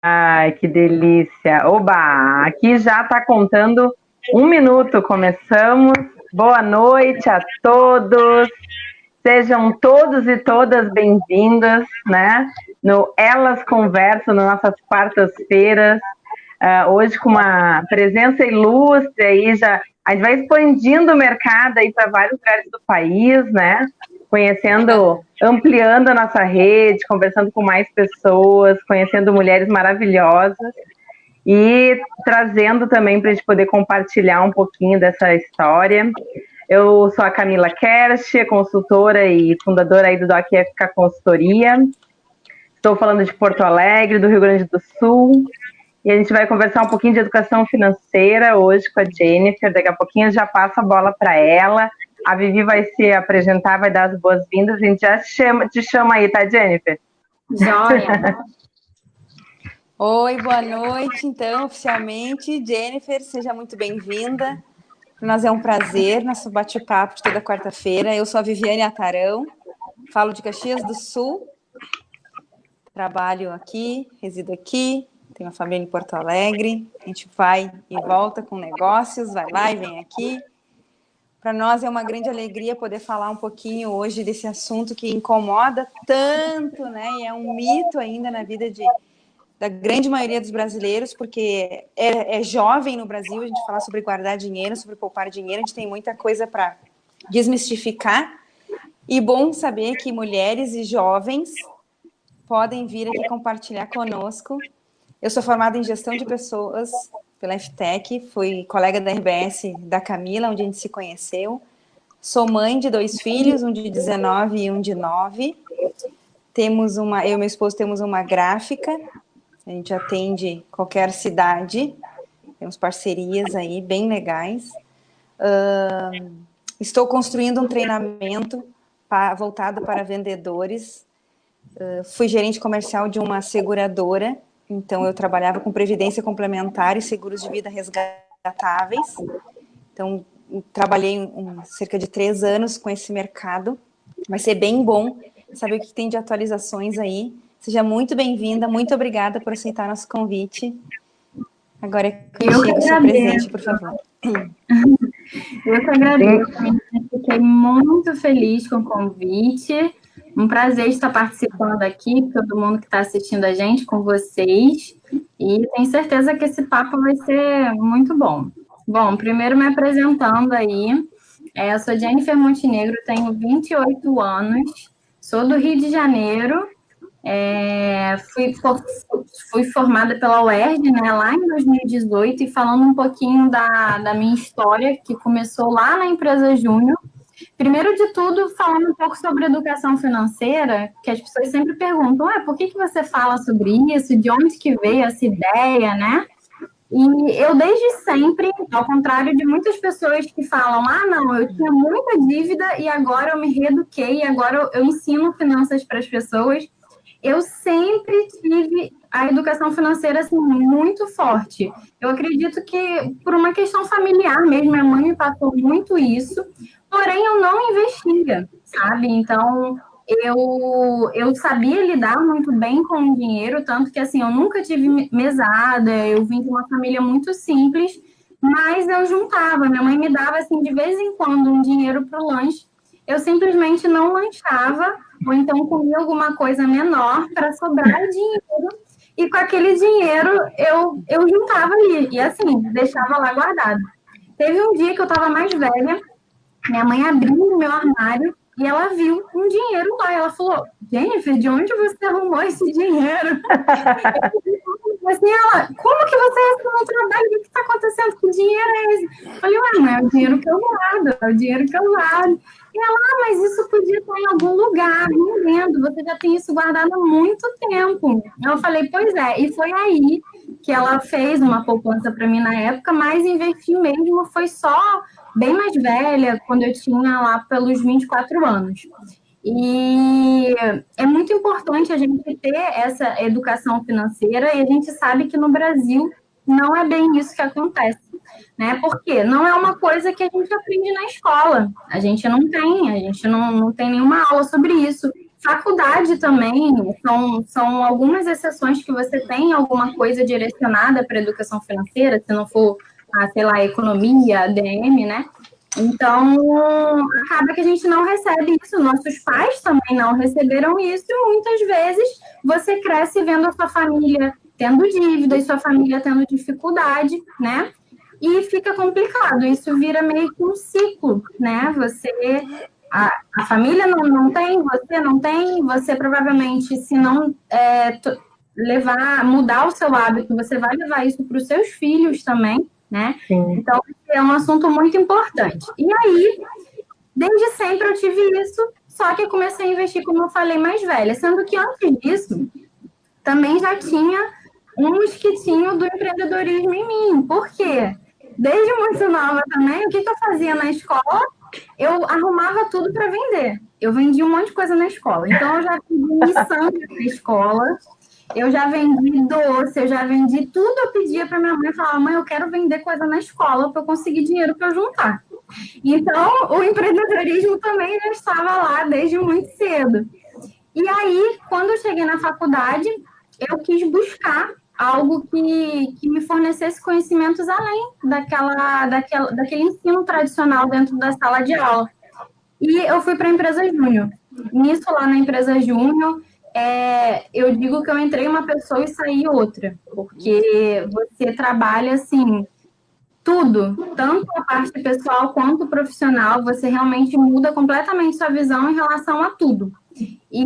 Ai, que delícia. Oba, aqui já está contando 1 minuto, começamos. Boa noite a todos. Sejam todos e todas bem-vindas, né? No Elas Conversam, nas nossas quartas-feiras. Hoje com uma presença ilustre aí, já a gente vai expandindo o mercado aí para vários lugares do país, né? Conhecendo, ampliando a nossa rede, conversando com mais pessoas, conhecendo mulheres maravilhosas e trazendo também para a gente poder compartilhar um pouquinho dessa história. Eu sou a Camila Kersh, consultora e fundadora aí do Doc Ética Consultoria. Estou falando de Porto Alegre, do Rio Grande do Sul. E a gente vai conversar um pouquinho de educação financeira hoje com a Jennifer. Daqui a pouquinho eu já passo a bola para ela. A Vivi vai se apresentar, vai dar as boas-vindas. A gente já te chama aí, tá, Jennifer? Joia! Oi, boa noite. Então, oficialmente, Jennifer, seja muito bem-vinda. Para nós é um prazer, nosso bate-papo de toda quarta-feira. Eu sou a Viviane Atarão, falo de Caxias do Sul, trabalho aqui, resido aqui, tenho uma família em Porto Alegre, a gente vai e volta com negócios, vai lá e vem aqui. Para nós é uma grande alegria poder falar um pouquinho hoje desse assunto que incomoda tanto, né? E é um mito ainda na vida da grande maioria dos brasileiros, porque é jovem no Brasil, a gente falar sobre guardar dinheiro, sobre poupar dinheiro, a gente tem muita coisa para desmistificar. E bom saber que mulheres e jovens podem vir aqui compartilhar conosco. Eu sou formada em gestão de pessoas pela FTEC, fui colega da RBS da Camila, onde a gente se conheceu. Sou mãe de 2 filhos, um de 19 e um de 9. Eu e meu esposo temos uma gráfica, a gente atende qualquer cidade, temos parcerias aí bem legais. Estou construindo um treinamento voltado para vendedores. Fui gerente comercial de uma seguradora, então eu trabalhava com previdência complementar e seguros de vida resgatáveis. Então, trabalhei cerca de 3 anos com esse mercado. Vai ser bem bom saber o que tem de atualizações aí. Seja muito bem-vinda, muito obrigada por aceitar nosso convite. Agora é contigo, o seu presente, por favor. Eu que agradeço, fiquei muito feliz com o convite. Um prazer estar participando aqui, todo mundo que está assistindo a gente, com vocês. E tenho certeza que esse papo vai ser muito bom. Bom, primeiro me apresentando aí, eu sou Jennifer Montenegro, tenho 28 anos, sou do Rio de Janeiro, fui formada pela UERJ, né, lá em 2018, e falando um pouquinho da minha história, que começou lá na empresa Júnior. Primeiro de tudo, falando um pouco sobre educação financeira, que as pessoas sempre perguntam, por que você fala sobre isso, de onde que veio essa ideia, né? E eu desde sempre, ao contrário de muitas pessoas que falam, não, eu tinha muita dívida e agora eu me reeduquei, agora eu ensino finanças para as pessoas, eu sempre tive a educação financeira assim, muito forte. Eu acredito que por uma questão familiar mesmo, minha mãe me passou muito isso, porém eu não investia, sabe? Então, eu sabia lidar muito bem com o dinheiro, tanto que assim, eu nunca tive mesada, eu vim de uma família muito simples, mas eu juntava, minha mãe me dava assim, de vez em quando um dinheiro para o lanche, eu simplesmente não lanchava, ou então comia alguma coisa menor para sobrar dinheiro, e com aquele dinheiro eu juntava e assim, deixava lá guardado. Teve um dia que eu estava mais velha, minha mãe abriu o meu armário e ela viu um dinheiro lá. Ela falou, Jennifer, de onde você arrumou esse dinheiro? Assim, ela, como que você recebeu um trabalho? O que está acontecendo? Que dinheiro é esse? Eu falei, mãe, é o dinheiro que eu guardo, é o dinheiro que eu guardo. E ela, mas isso podia estar em algum lugar, rendendo, você já tem isso guardado há muito tempo. Eu falei, pois é, e foi aí que ela fez uma poupança para mim na época, mas investir mesmo foi só bem mais velha, quando eu tinha lá pelos 24 anos. E é muito importante a gente ter essa educação financeira, e a gente sabe que no Brasil não é bem isso que acontece, né? Porque não é uma coisa que a gente aprende na escola, a gente não tem nenhuma aula sobre isso. Faculdade também, são algumas exceções que você tem alguma coisa direcionada para educação financeira, se não for, sei lá, economia, ADM, né? Então, acaba que a gente não recebe isso, nossos pais também não receberam isso, e muitas vezes você cresce vendo a sua família tendo dívida e sua família tendo dificuldade, né? E fica complicado, isso vira meio que um ciclo, né? A família não tem, você provavelmente, se não mudar o seu hábito, você vai levar isso para os seus filhos também, né? Sim. Então, é um assunto muito importante. E aí, desde sempre eu tive isso, só que eu comecei a investir, como eu falei, mais velha, sendo que antes disso, também já tinha uns que tinham do empreendedorismo em mim. Por quê? Desde muito nova também, o que eu fazia na escola? Eu arrumava tudo para vender. Eu vendia um monte de coisa na escola. Então, eu já vendi miçanga na escola, eu já vendi doce, eu já vendi tudo. Eu pedia para minha mãe, falava, mãe, eu quero vender coisa na escola para eu conseguir dinheiro para eu juntar. Então, o empreendedorismo também já estava lá desde muito cedo. E aí, quando eu cheguei na faculdade, eu quis buscar algo que me fornecesse conhecimentos além daquele ensino tradicional dentro da sala de aula. E eu fui para a empresa Júnior. Nisso, lá na empresa Júnior, eu digo que eu entrei uma pessoa e saí outra, porque você trabalha, assim, tudo, tanto a parte pessoal quanto profissional, você realmente muda completamente sua visão em relação a tudo. E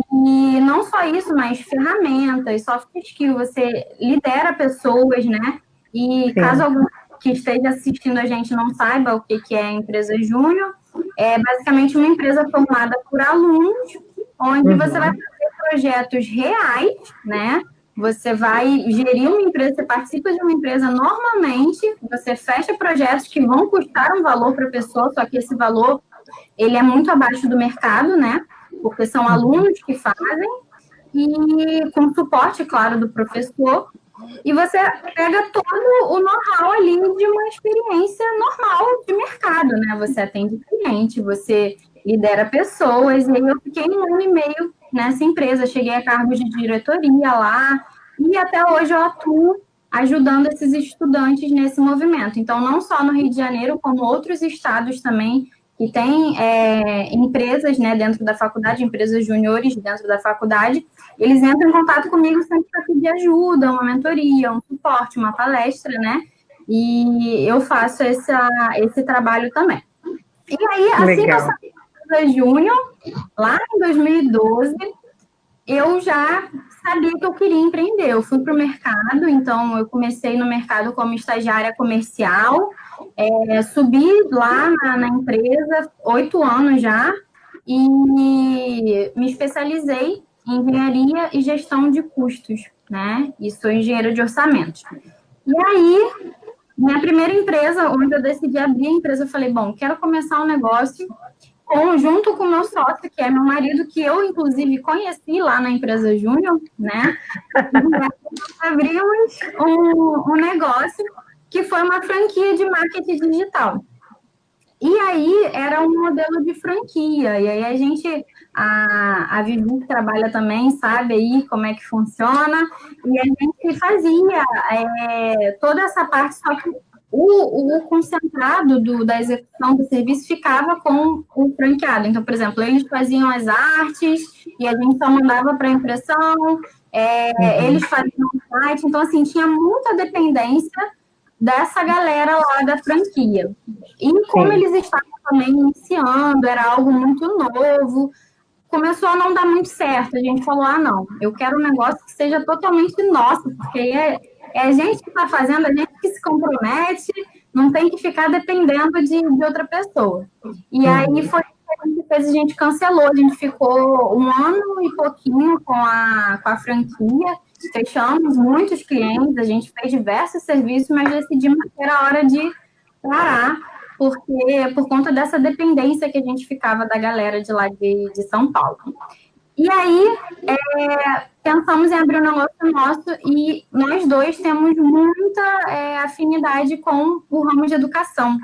não só isso, mas ferramentas, soft skill, você lidera pessoas, né? E sim, caso algum que esteja assistindo a gente não saiba o que é a empresa Júnior, é basicamente uma empresa formada por alunos, onde você vai fazer projetos reais, né? Você vai gerir uma empresa, você participa de uma empresa normalmente, você fecha projetos que vão custar um valor para a pessoa, só que esse valor, ele é muito abaixo do mercado, né? Porque são alunos que fazem, e com suporte, claro, do professor, e você pega todo o know-how ali de uma experiência normal de mercado, né? Você atende cliente, você lidera pessoas, e aí eu fiquei 1 ano e meio nessa empresa, cheguei a cargo de diretoria lá, e até hoje eu atuo ajudando esses estudantes nesse movimento. Então, não só no Rio de Janeiro, como outros estados também, que tem empresas, né, dentro da faculdade, empresas juniores dentro da faculdade, eles entram em contato comigo sempre para pedir ajuda, uma mentoria, um suporte, uma palestra, né? E eu faço esse trabalho também. E aí, assim que eu saí da empresa Júnior, lá em 2012, eu já sabia que eu queria empreender. Eu fui para o mercado, então eu comecei no mercado como estagiária comercial, subi lá na empresa, 8 anos já, e me especializei em engenharia e gestão de custos, né? E sou engenheira de orçamentos. E aí, minha primeira empresa, onde eu decidi abrir a empresa, eu falei, bom, quero começar um negócio junto com o meu sócio, que é meu marido, que eu, inclusive, conheci lá na empresa Júnior, né? E abrimos um negócio que foi uma franquia de marketing digital. E aí, era um modelo de franquia. E aí, a Vivi, que trabalha também, sabe aí como é que funciona. E a gente fazia toda essa parte, só que o concentrado da execução do serviço ficava com o franqueado. Então, por exemplo, eles faziam as artes e a gente só mandava para impressão, eles faziam o site. Então, assim, tinha muita dependência dessa galera lá da franquia. E como eles estavam também iniciando, era algo muito novo, começou a não dar muito certo. A gente falou, não, eu quero um negócio que seja totalmente nosso, porque é a gente que está fazendo, a gente que se compromete, não tem que ficar dependendo de outra pessoa. E aí foi o que a gente cancelou, a gente ficou 1 ano e pouquinho com a franquia, fechamos muitos clientes, a gente fez diversos serviços, mas decidimos que era hora de parar, porque por conta dessa dependência que a gente ficava da galera de lá de São Paulo. E aí, pensamos em abrir um negócio nosso e nós dois temos muita afinidade com o ramo de educação.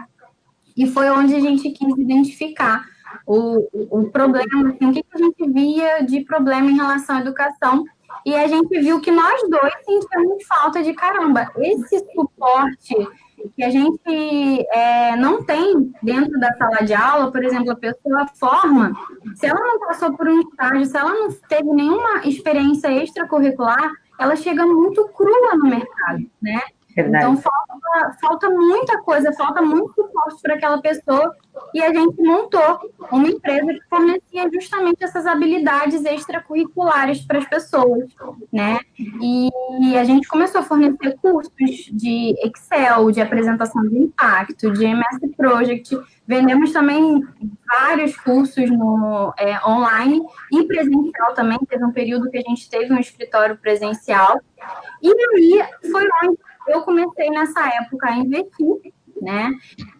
E foi onde a gente quis identificar o problema, assim, o que a gente via de problema em relação à educação, e a gente viu que nós dois sentíamos falta de caramba. Esse suporte que a gente não tem dentro da sala de aula, por exemplo, a pessoa forma, se ela não passou por um estágio, se ela não teve nenhuma experiência extracurricular, ela chega muito crua no mercado, né? Verdade. Então, falta muita coisa, falta muito suporte para aquela pessoa, e a gente montou uma empresa que fornecia justamente essas habilidades extracurriculares para as pessoas, né? E a gente começou a fornecer cursos de Excel, de apresentação de impacto, de MS Project, vendemos também vários cursos online e presencial também, teve um período que a gente teve um escritório presencial, e aí foi onde eu comecei nessa época a investir, né?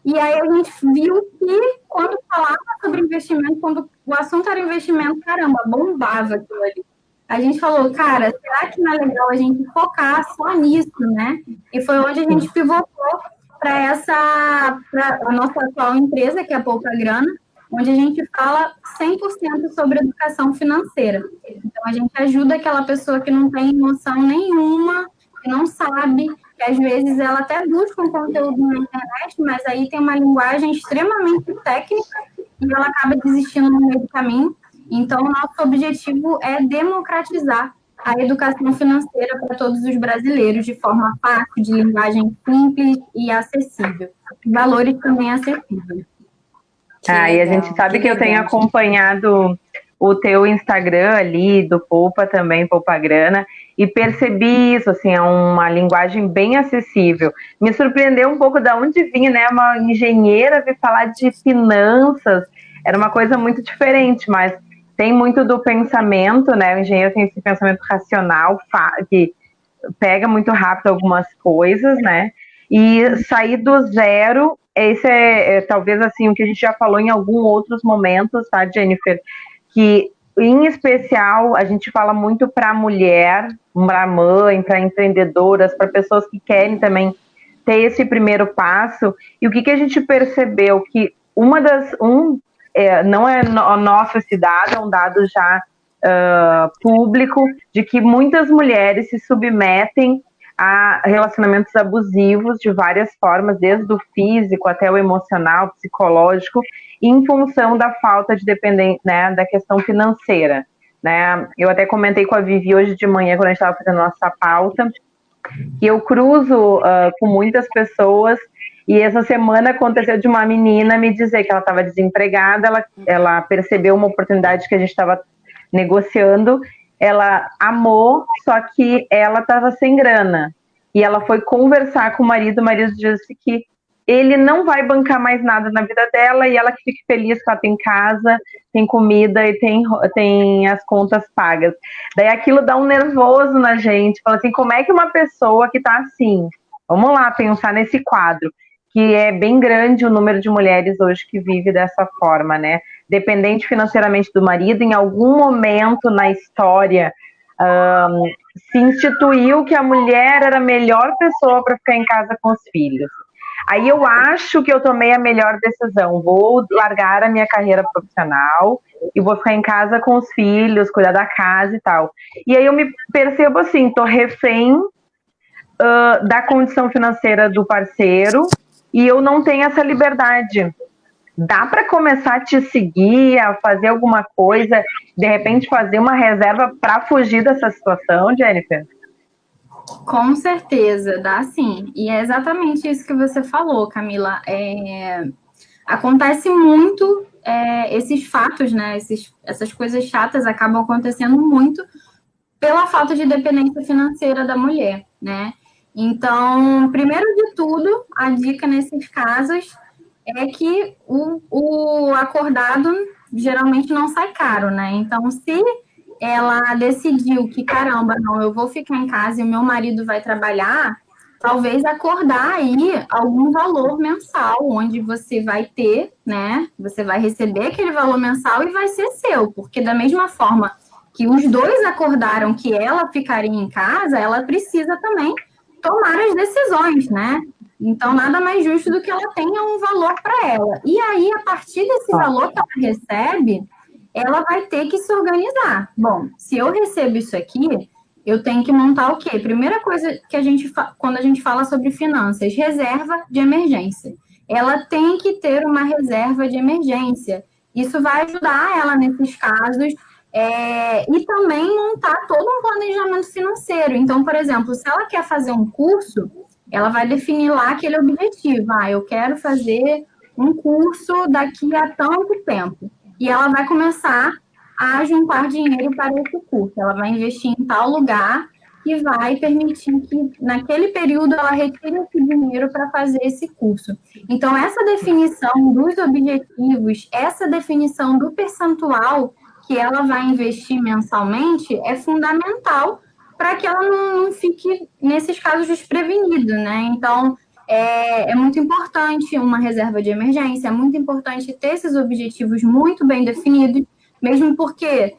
E aí a gente viu que quando falava sobre investimento, quando o assunto era investimento, caramba, bombava aquilo ali. A gente falou, cara, será que não é legal a gente focar só nisso, né? E foi onde a gente pivotou para a nossa atual empresa, que é a Poupa Grana, onde a gente fala 100% sobre educação financeira. Então, a gente ajuda aquela pessoa que não tem noção nenhuma, que não sabe, que às vezes ela até busca um conteúdo na internet, mas aí tem uma linguagem extremamente técnica e ela acaba desistindo no meio do caminho. Então, o nosso objetivo é democratizar a educação financeira para todos os brasileiros de forma fácil, de linguagem simples e acessível. Valores também acessíveis. E a gente sabe que eu tenho acompanhado o teu Instagram ali, do Poupa também, Poupa Grana, e percebi isso, assim, é uma linguagem bem acessível. Me surpreendeu um pouco de onde vinha, né, uma engenheira vir falar de finanças, era uma coisa muito diferente, mas tem muito do pensamento, né, o engenheiro tem esse pensamento racional, que pega muito rápido algumas coisas, né, e sair do zero, esse é talvez assim o que a gente já falou em alguns outros momentos, tá, Jennifer? Que em especial a gente fala muito para mulher, para mãe, para empreendedoras, para pessoas que querem também ter esse primeiro passo. E o que a gente percebeu que não é nosso esse dado, é um dado já público, de que muitas mulheres se submetem a relacionamentos abusivos de várias formas, desde o físico até o emocional, psicológico, em função da falta de dependência, né, da questão financeira, né? Eu até comentei com a Vivi hoje de manhã, quando a gente estava fazendo a nossa pauta, que eu cruzo com muitas pessoas, e essa semana aconteceu de uma menina me dizer que ela estava desempregada, ela percebeu uma oportunidade que a gente estava negociando, ela amou, só que ela estava sem grana. E ela foi conversar com o marido disse que ele não vai bancar mais nada na vida dela e ela que fique feliz que ela tem casa, tem comida e tem as contas pagas. Daí aquilo dá um nervoso na gente, fala assim, como é que uma pessoa que está assim, vamos lá pensar nesse quadro, que é bem grande o número de mulheres hoje que vive dessa forma, né? Dependente financeiramente do marido, em algum momento na história se instituiu que a mulher era a melhor pessoa para ficar em casa com os filhos. Aí eu acho que eu tomei a melhor decisão, vou largar a minha carreira profissional e vou ficar em casa com os filhos, cuidar da casa e tal. E aí eu me percebo assim, tô refém da condição financeira do parceiro e eu não tenho essa liberdade. Dá para começar a te seguir, a fazer alguma coisa, de repente fazer uma reserva para fugir dessa situação, Jennifer? Com certeza, dá sim. E é exatamente isso que você falou, Camila. Acontece muito esses fatos, né? Essas coisas chatas acabam acontecendo muito pela falta de dependência financeira da mulher, né? Então, primeiro de tudo, a dica nesses casos é que o acordado geralmente não sai caro, né? Então, se ela decidiu que, caramba, não, eu vou ficar em casa e o meu marido vai trabalhar, talvez acordar aí algum valor mensal, onde você vai ter, né? Você vai receber aquele valor mensal e vai ser seu, porque da mesma forma que os dois acordaram que ela ficaria em casa, ela precisa também tomar as decisões, né? Então, nada mais justo do que ela tenha um valor para ela. E aí, a partir desse valor que ela recebe, ela vai ter que se organizar. Bom, se eu recebo isso aqui, eu tenho que montar o quê? Primeira coisa que quando a gente fala sobre finanças, reserva de emergência. Ela tem que ter uma reserva de emergência. Isso vai ajudar ela nesses casos e também montar todo um planejamento financeiro. Então, por exemplo, se ela quer fazer um curso, ela vai definir lá aquele objetivo. Eu quero fazer um curso daqui a tanto tempo. E ela vai começar a juntar dinheiro para esse curso. Ela vai investir em tal lugar que vai permitir que, naquele período, ela retire esse dinheiro para fazer esse curso. Então, essa definição dos objetivos, essa definição do percentual que ela vai investir mensalmente é fundamental para que ela não fique, nesses casos, desprevenida, né? Então, é muito importante uma reserva de emergência, é muito importante ter esses objetivos muito bem definidos, mesmo porque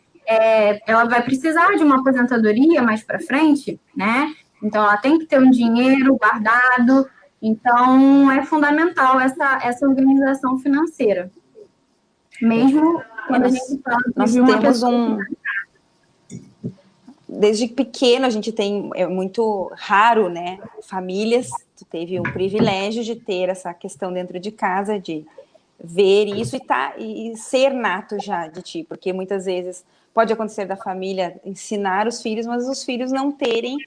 ela vai precisar de uma aposentadoria mais para frente, né? Então, ela tem que ter um dinheiro guardado. Então, é fundamental essa organização financeira. Mesmo quando a gente fala nós de uma temos pessoa... Desde pequeno a gente tem, é muito raro, né, famílias, tu teve o privilégio de ter essa questão dentro de casa, de ver isso e ser nato já de ti, porque muitas vezes pode acontecer da família ensinar os filhos, mas os filhos não terem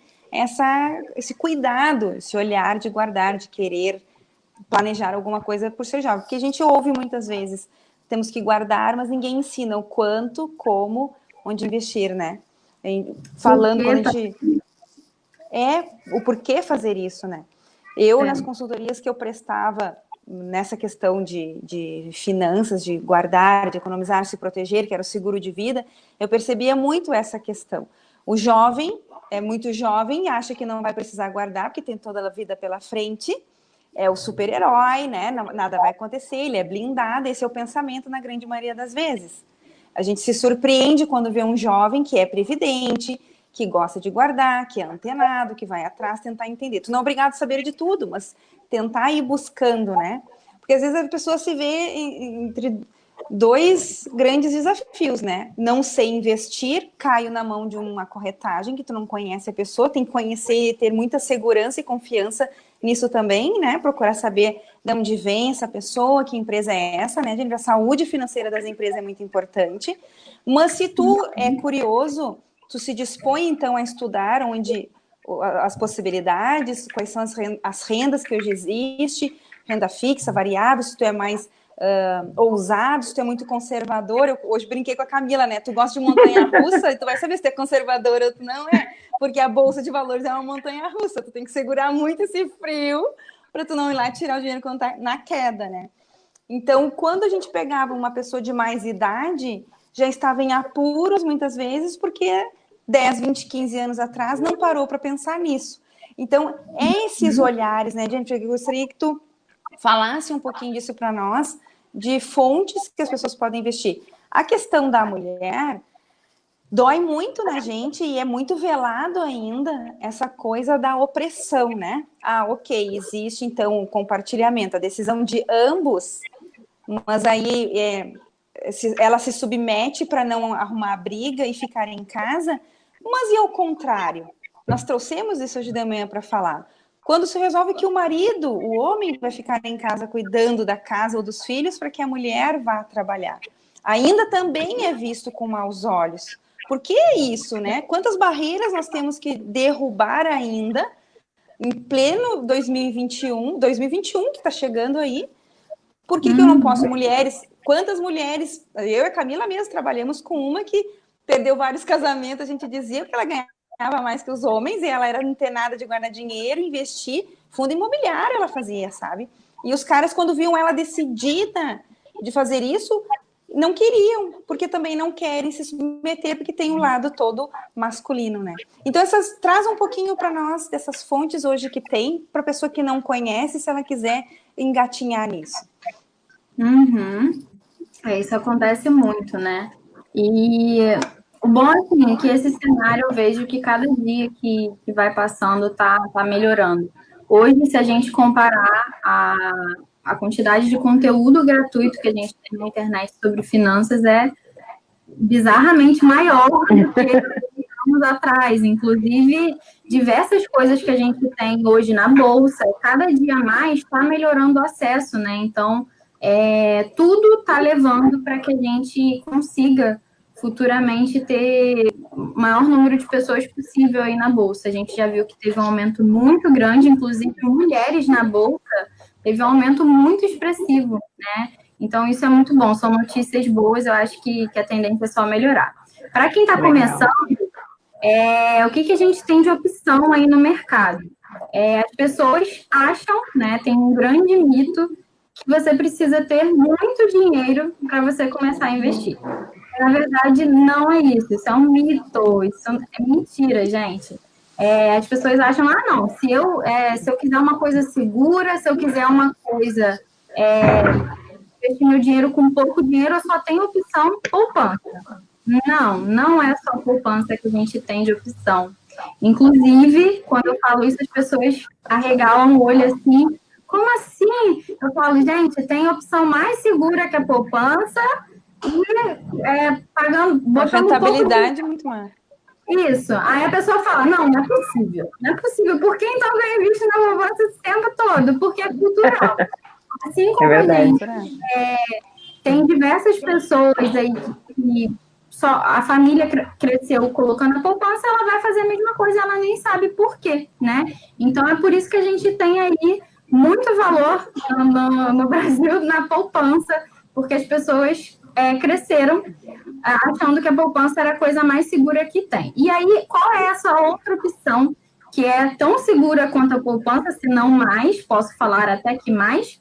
esse cuidado, esse olhar de guardar, de querer planejar alguma coisa por ser jovem, porque a gente ouve muitas vezes, temos que guardar, mas ninguém ensina o quanto, como, onde investir, né? Falando quando a gente... o porquê fazer isso, né? Nas consultorias que eu prestava nessa questão de finanças, de guardar, de economizar, se proteger, que era o seguro de vida, eu percebia muito essa questão. O jovem é muito jovem, acha que não vai precisar guardar, porque tem toda a vida pela frente, é o super-herói, né? Nada vai acontecer, ele é blindado, esse é o pensamento na grande maioria das vezes. A gente se surpreende quando vê um jovem que é previdente, que gosta de guardar, que é antenado, que vai atrás tentar entender. Tu não é obrigado a saber de tudo, mas tentar ir buscando, né? Porque às vezes a pessoa se vê entre dois grandes desafios, né? Não sei investir, caio na mão de uma corretagem que tu não conhece a pessoa, tem que conhecer e ter muita segurança e confiança nisso também, né? Procurar saber de onde vem essa pessoa, que empresa é essa, né? A saúde financeira das empresas é muito importante. Mas se tu é curioso, tu se dispõe, então, a estudar onde as possibilidades, quais são as rendas que hoje existem, renda fixa, variável, se tu é mais ousado, se tu é muito conservador. Eu hoje brinquei com a Camila, né? Tu gosta de montanha-russa e tu vai saber se tu é conservador ou tu não é, porque a Bolsa de Valores é uma montanha-russa, tu tem que segurar muito esse frio para tu não ir lá tirar o dinheiro quando tá na queda, né? Então, quando a gente pegava uma pessoa de mais idade, já estava em apuros muitas vezes, porque 10, 20, 15 anos atrás não parou para pensar nisso. Então, esses olhares, né, gente? Eu gostaria que tu falasse um pouquinho disso para nós, de fontes que as pessoas podem investir. A questão da mulher dói muito na gente e é muito velado ainda essa coisa da opressão, né? Ok, existe então o compartilhamento, a decisão de ambos, mas aí ela se submete para não arrumar briga e ficar em casa, mas e ao contrário? Nós trouxemos isso hoje de manhã para falar. Quando se resolve que o marido, o homem, vai ficar em casa cuidando da casa ou dos filhos para que a mulher vá trabalhar. Ainda também é visto com maus olhos. Por que isso, né? Quantas barreiras nós temos que derrubar ainda em pleno 2021 que está chegando aí? Por que eu não posso? Quantas mulheres, eu e a Camila mesmo trabalhamos com uma que perdeu vários casamentos, a gente dizia que ela ganhava mais que os homens e ela era antenada de guardar dinheiro, investir, fundo imobiliário ela fazia, sabe? E os caras, quando viam ela decidida de fazer isso, não queriam, porque também não querem se submeter, porque tem um lado todo masculino, né? Então, traz um pouquinho para nós dessas fontes hoje que tem, para a pessoa que não conhece, se ela quiser engatinhar nisso. Isso acontece muito, né? E o bom é que esse cenário eu vejo que cada dia que vai passando tá melhorando. Hoje, se a gente comparar a quantidade de conteúdo gratuito que a gente tem na internet sobre finanças, é bizarramente maior do que anos atrás. Inclusive, diversas coisas que a gente tem hoje na Bolsa, cada dia mais está melhorando o acesso, né? Então, tudo está levando para que a gente consiga futuramente ter o maior número de pessoas possível aí na Bolsa. A gente já viu que teve um aumento muito grande, inclusive mulheres na Bolsa, teve um aumento muito expressivo, né? Então, isso é muito bom, são notícias boas, eu acho que a tendência é só melhorar. Para quem está começando, o que a gente tem de opção aí no mercado? As pessoas acham, né, tem um grande mito, que você precisa ter muito dinheiro para você começar a investir. Na verdade, não é isso é um mito, isso é mentira, gente. As pessoas acham, não, se eu quiser uma coisa segura, se eu quiser uma coisa, investir meu dinheiro com pouco dinheiro, eu só tenho opção poupança. Não é só poupança que a gente tem de opção. Inclusive, quando eu falo isso, as pessoas arregalam o olho assim, como assim? Eu falo, gente, tem opção mais segura que a poupança e botando a rentabilidade muito mais. Isso. Aí a pessoa fala, não é possível. Não é possível. Por que então eu invisto na poupança esse tempo todo? Porque é cultural. Assim como a gente tem diversas pessoas aí que só a família cresceu colocando a poupança, ela vai fazer a mesma coisa, ela nem sabe por quê, né? Então é por isso que a gente tem aí muito valor no Brasil na poupança, porque as pessoas cresceram achando que a poupança era a coisa mais segura que tem. E aí, qual é essa outra opção que é tão segura quanto a poupança, se não mais, posso falar até que mais,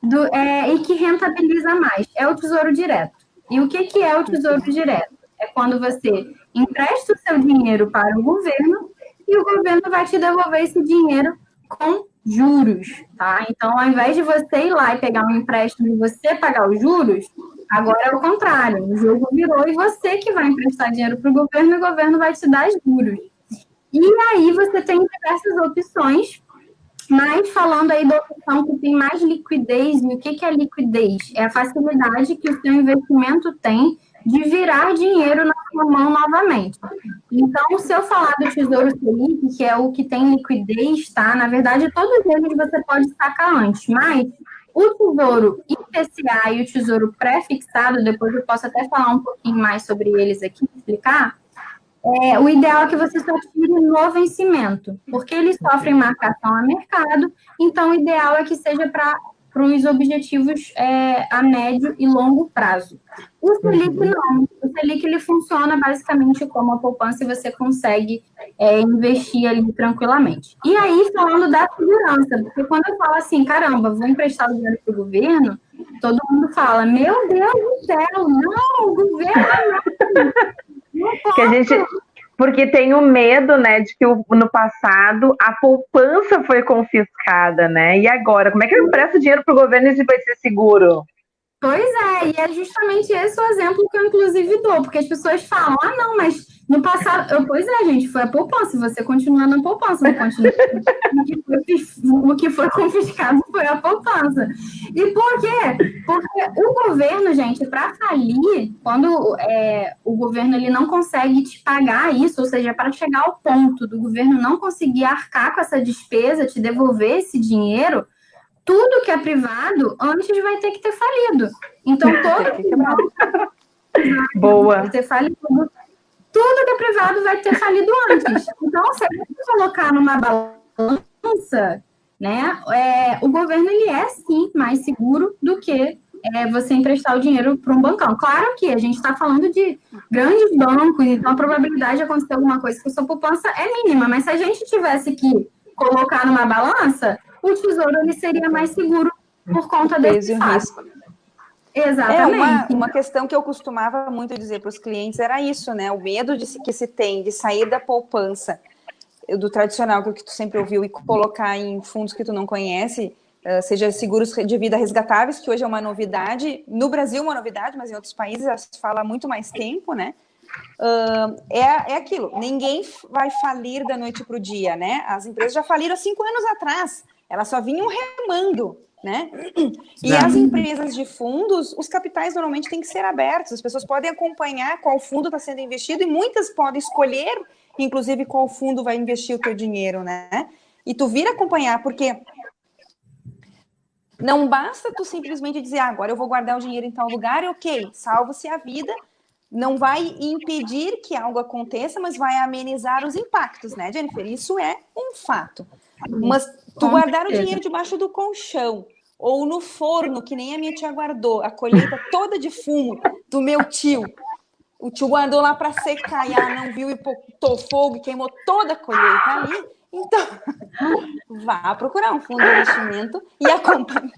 e que rentabiliza mais? É o Tesouro Direto. E o que é o Tesouro Direto? É quando você empresta o seu dinheiro para o governo e o governo vai te devolver esse dinheiro com juros, tá? Então, ao invés de você ir lá e pegar um empréstimo e você pagar os juros, agora é o contrário. O jogo virou e você que vai emprestar dinheiro para o governo e o governo vai te dar juros. E aí você tem diversas opções, mas falando aí da opção que tem mais liquidez, e o que é liquidez? É a facilidade que o seu investimento tem de virar dinheiro na sua mão novamente. Então, se eu falar do Tesouro Selic, que é o que tem liquidez, tá? Na verdade, todos eles você pode sacar antes, mas o Tesouro IPCA e o Tesouro Pré-fixado, depois eu posso até falar um pouquinho mais sobre eles aqui, explicar, o ideal é que você só tire no vencimento, porque eles sofrem marcação a mercado, então o ideal é que seja para os objetivos a médio e longo prazo. O Selic não. O Selic ele funciona basicamente como a poupança e você consegue investir ali tranquilamente. E aí, falando da segurança, porque quando eu falo assim, caramba, vou emprestar o dinheiro para o governo, todo mundo fala, meu Deus do céu, não, o governo não que a gente, porque tem o medo, né, de que no passado a poupança foi confiscada, né? E agora, como é que eu empresto dinheiro para o governo e se vai ser seguro? Pois e é justamente esse o exemplo que eu, inclusive, dou, porque as pessoas falam, não, mas no passado... Pois gente, foi a poupança, você continua na poupança, não continua... O que foi confiscado foi a poupança. E por quê? Porque o governo, gente, para falir, quando o governo ele não consegue te pagar isso, ou seja, para chegar ao ponto do governo não conseguir arcar com essa despesa, te devolver esse dinheiro, tudo que é privado, antes vai ter que ter falido. Então, Boa. Vai ter falido. Tudo que é privado vai ter falido antes. Então, se a gente colocar numa balança, né, o governo ele é, sim, mais seguro do que você emprestar o dinheiro para um bancão. Claro que a gente está falando de grandes bancos, então a probabilidade de acontecer alguma coisa com a sua poupança é mínima, mas se a gente tivesse que colocar numa balança, o tesouro ele seria mais seguro por conta desse risco. Exatamente. Uma questão que eu costumava muito dizer para os clientes era isso, né? O medo que se tem de sair da poupança do tradicional, que tu sempre ouviu, e colocar em fundos que tu não conhece, seja seguros de vida resgatáveis, que hoje é uma novidade. No Brasil, uma novidade, mas em outros países já se fala há muito mais tempo, né? é aquilo, ninguém vai falir da noite para o dia, né? As empresas já faliram há 5 anos atrás, elas só vinham remando, né? E as empresas de fundos, os capitais normalmente têm que ser abertos, as pessoas podem acompanhar qual fundo está sendo investido e muitas podem escolher, inclusive, qual fundo vai investir o teu dinheiro, né? E tu vir acompanhar, porque não basta tu simplesmente dizer, agora eu vou guardar o dinheiro em tal lugar, ok, salva-se a vida, não vai impedir que algo aconteça, mas vai amenizar os impactos, né, Jennifer? Isso é um fato. Mas tu guardar o dinheiro debaixo do colchão, ou no forno, que nem a minha tia guardou, a colheita toda de fumo do meu tio, o tio guardou lá para secar e ela não viu e botou fogo e queimou toda a colheita ali. Então, vá procurar um fundo de investimento e acompanhar.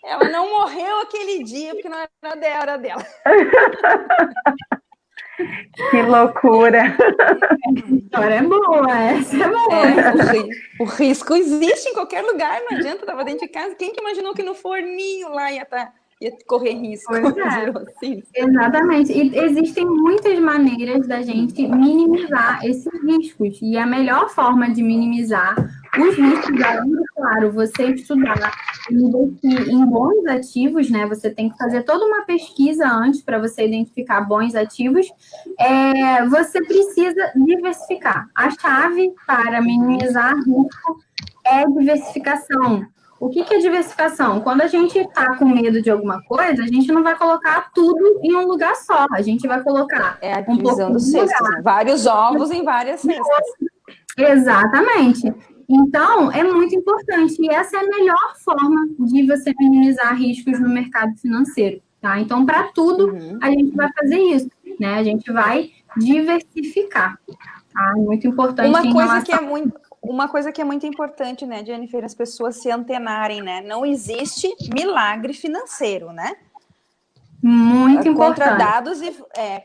Ela não morreu aquele dia porque não era da hora dela. Que loucura! A história é boa, essa é boa. O risco existe em qualquer lugar, não adianta, estava dentro de casa. Quem que imaginou que no forninho lá ia correr risco? Pois é. Assim. Exatamente. E existem muitas maneiras da gente minimizar esses riscos. E a melhor forma de minimizar os riscos, além de, claro, você estudar e investir em bons ativos, né? Você tem que fazer toda uma pesquisa antes para você identificar bons ativos. Você precisa diversificar. A chave para minimizar risco é diversificação. O que é diversificação? Quando a gente está com medo de alguma coisa, a gente não vai colocar tudo em um lugar só. A gente vai colocar a divisão dos cestos, né? Vários ovos em várias cestas. Exatamente. Então, é muito importante. E essa é a melhor forma de você minimizar riscos no mercado financeiro. Tá? Então, para tudo, a gente vai fazer isso. Né? A gente vai diversificar. Tá? Muito importante. Uma coisa que é muito importante, né, Jennifer, as pessoas se antenarem, né? Não existe milagre financeiro, né? Muito importante.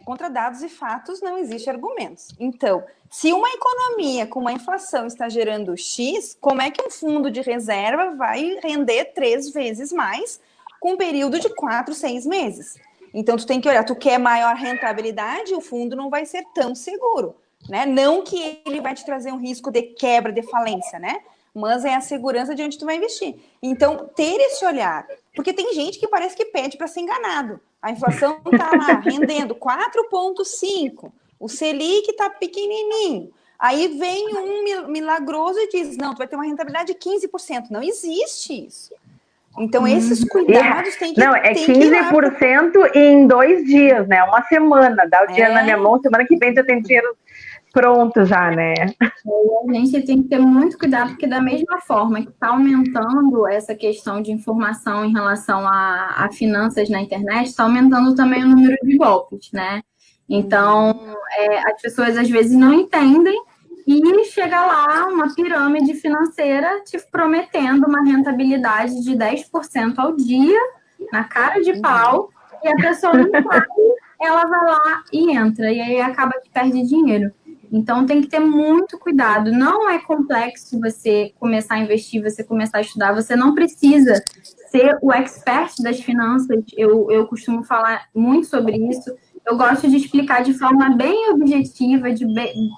Contra dados e fatos não existe argumentos. Então, se uma economia com uma inflação está gerando X, como é que um fundo de reserva vai render 3 vezes mais com um período de 4, 6 meses? Então, tu tem que olhar, tu quer maior rentabilidade, o fundo não vai ser tão seguro. Né? Não que ele vai te trazer um risco de quebra, de falência, né? Mas é a segurança de onde tu vai investir. Então, ter esse olhar, porque tem gente que parece que pede para ser enganado. A inflação está lá rendendo 4,5, o Selic está pequenininho. Aí vem um milagroso e diz, não, tu vai ter uma rentabilidade de 15%. Não existe isso. Então, esses cuidados tem que... Não, é 15% em 2 dias, né? Uma semana. Dá o dinheiro na minha mão, semana que vem já tem dinheiro pronto já, né? A gente tem que ter muito cuidado, porque da mesma forma que está aumentando essa questão de informação em relação a finanças na internet, está aumentando também o número de golpes, né? Então, as pessoas às vezes não entendem e chega lá uma pirâmide financeira te prometendo uma rentabilidade de 10% ao dia, na cara de pau, e a pessoa não sabe, ela vai lá e entra, e aí acaba que perde dinheiro. Então, tem que ter muito cuidado. Não é complexo você começar a investir, você começar a estudar. Você não precisa ser o expert das finanças. Eu costumo falar muito sobre isso. Eu gosto de explicar de forma bem objetiva, de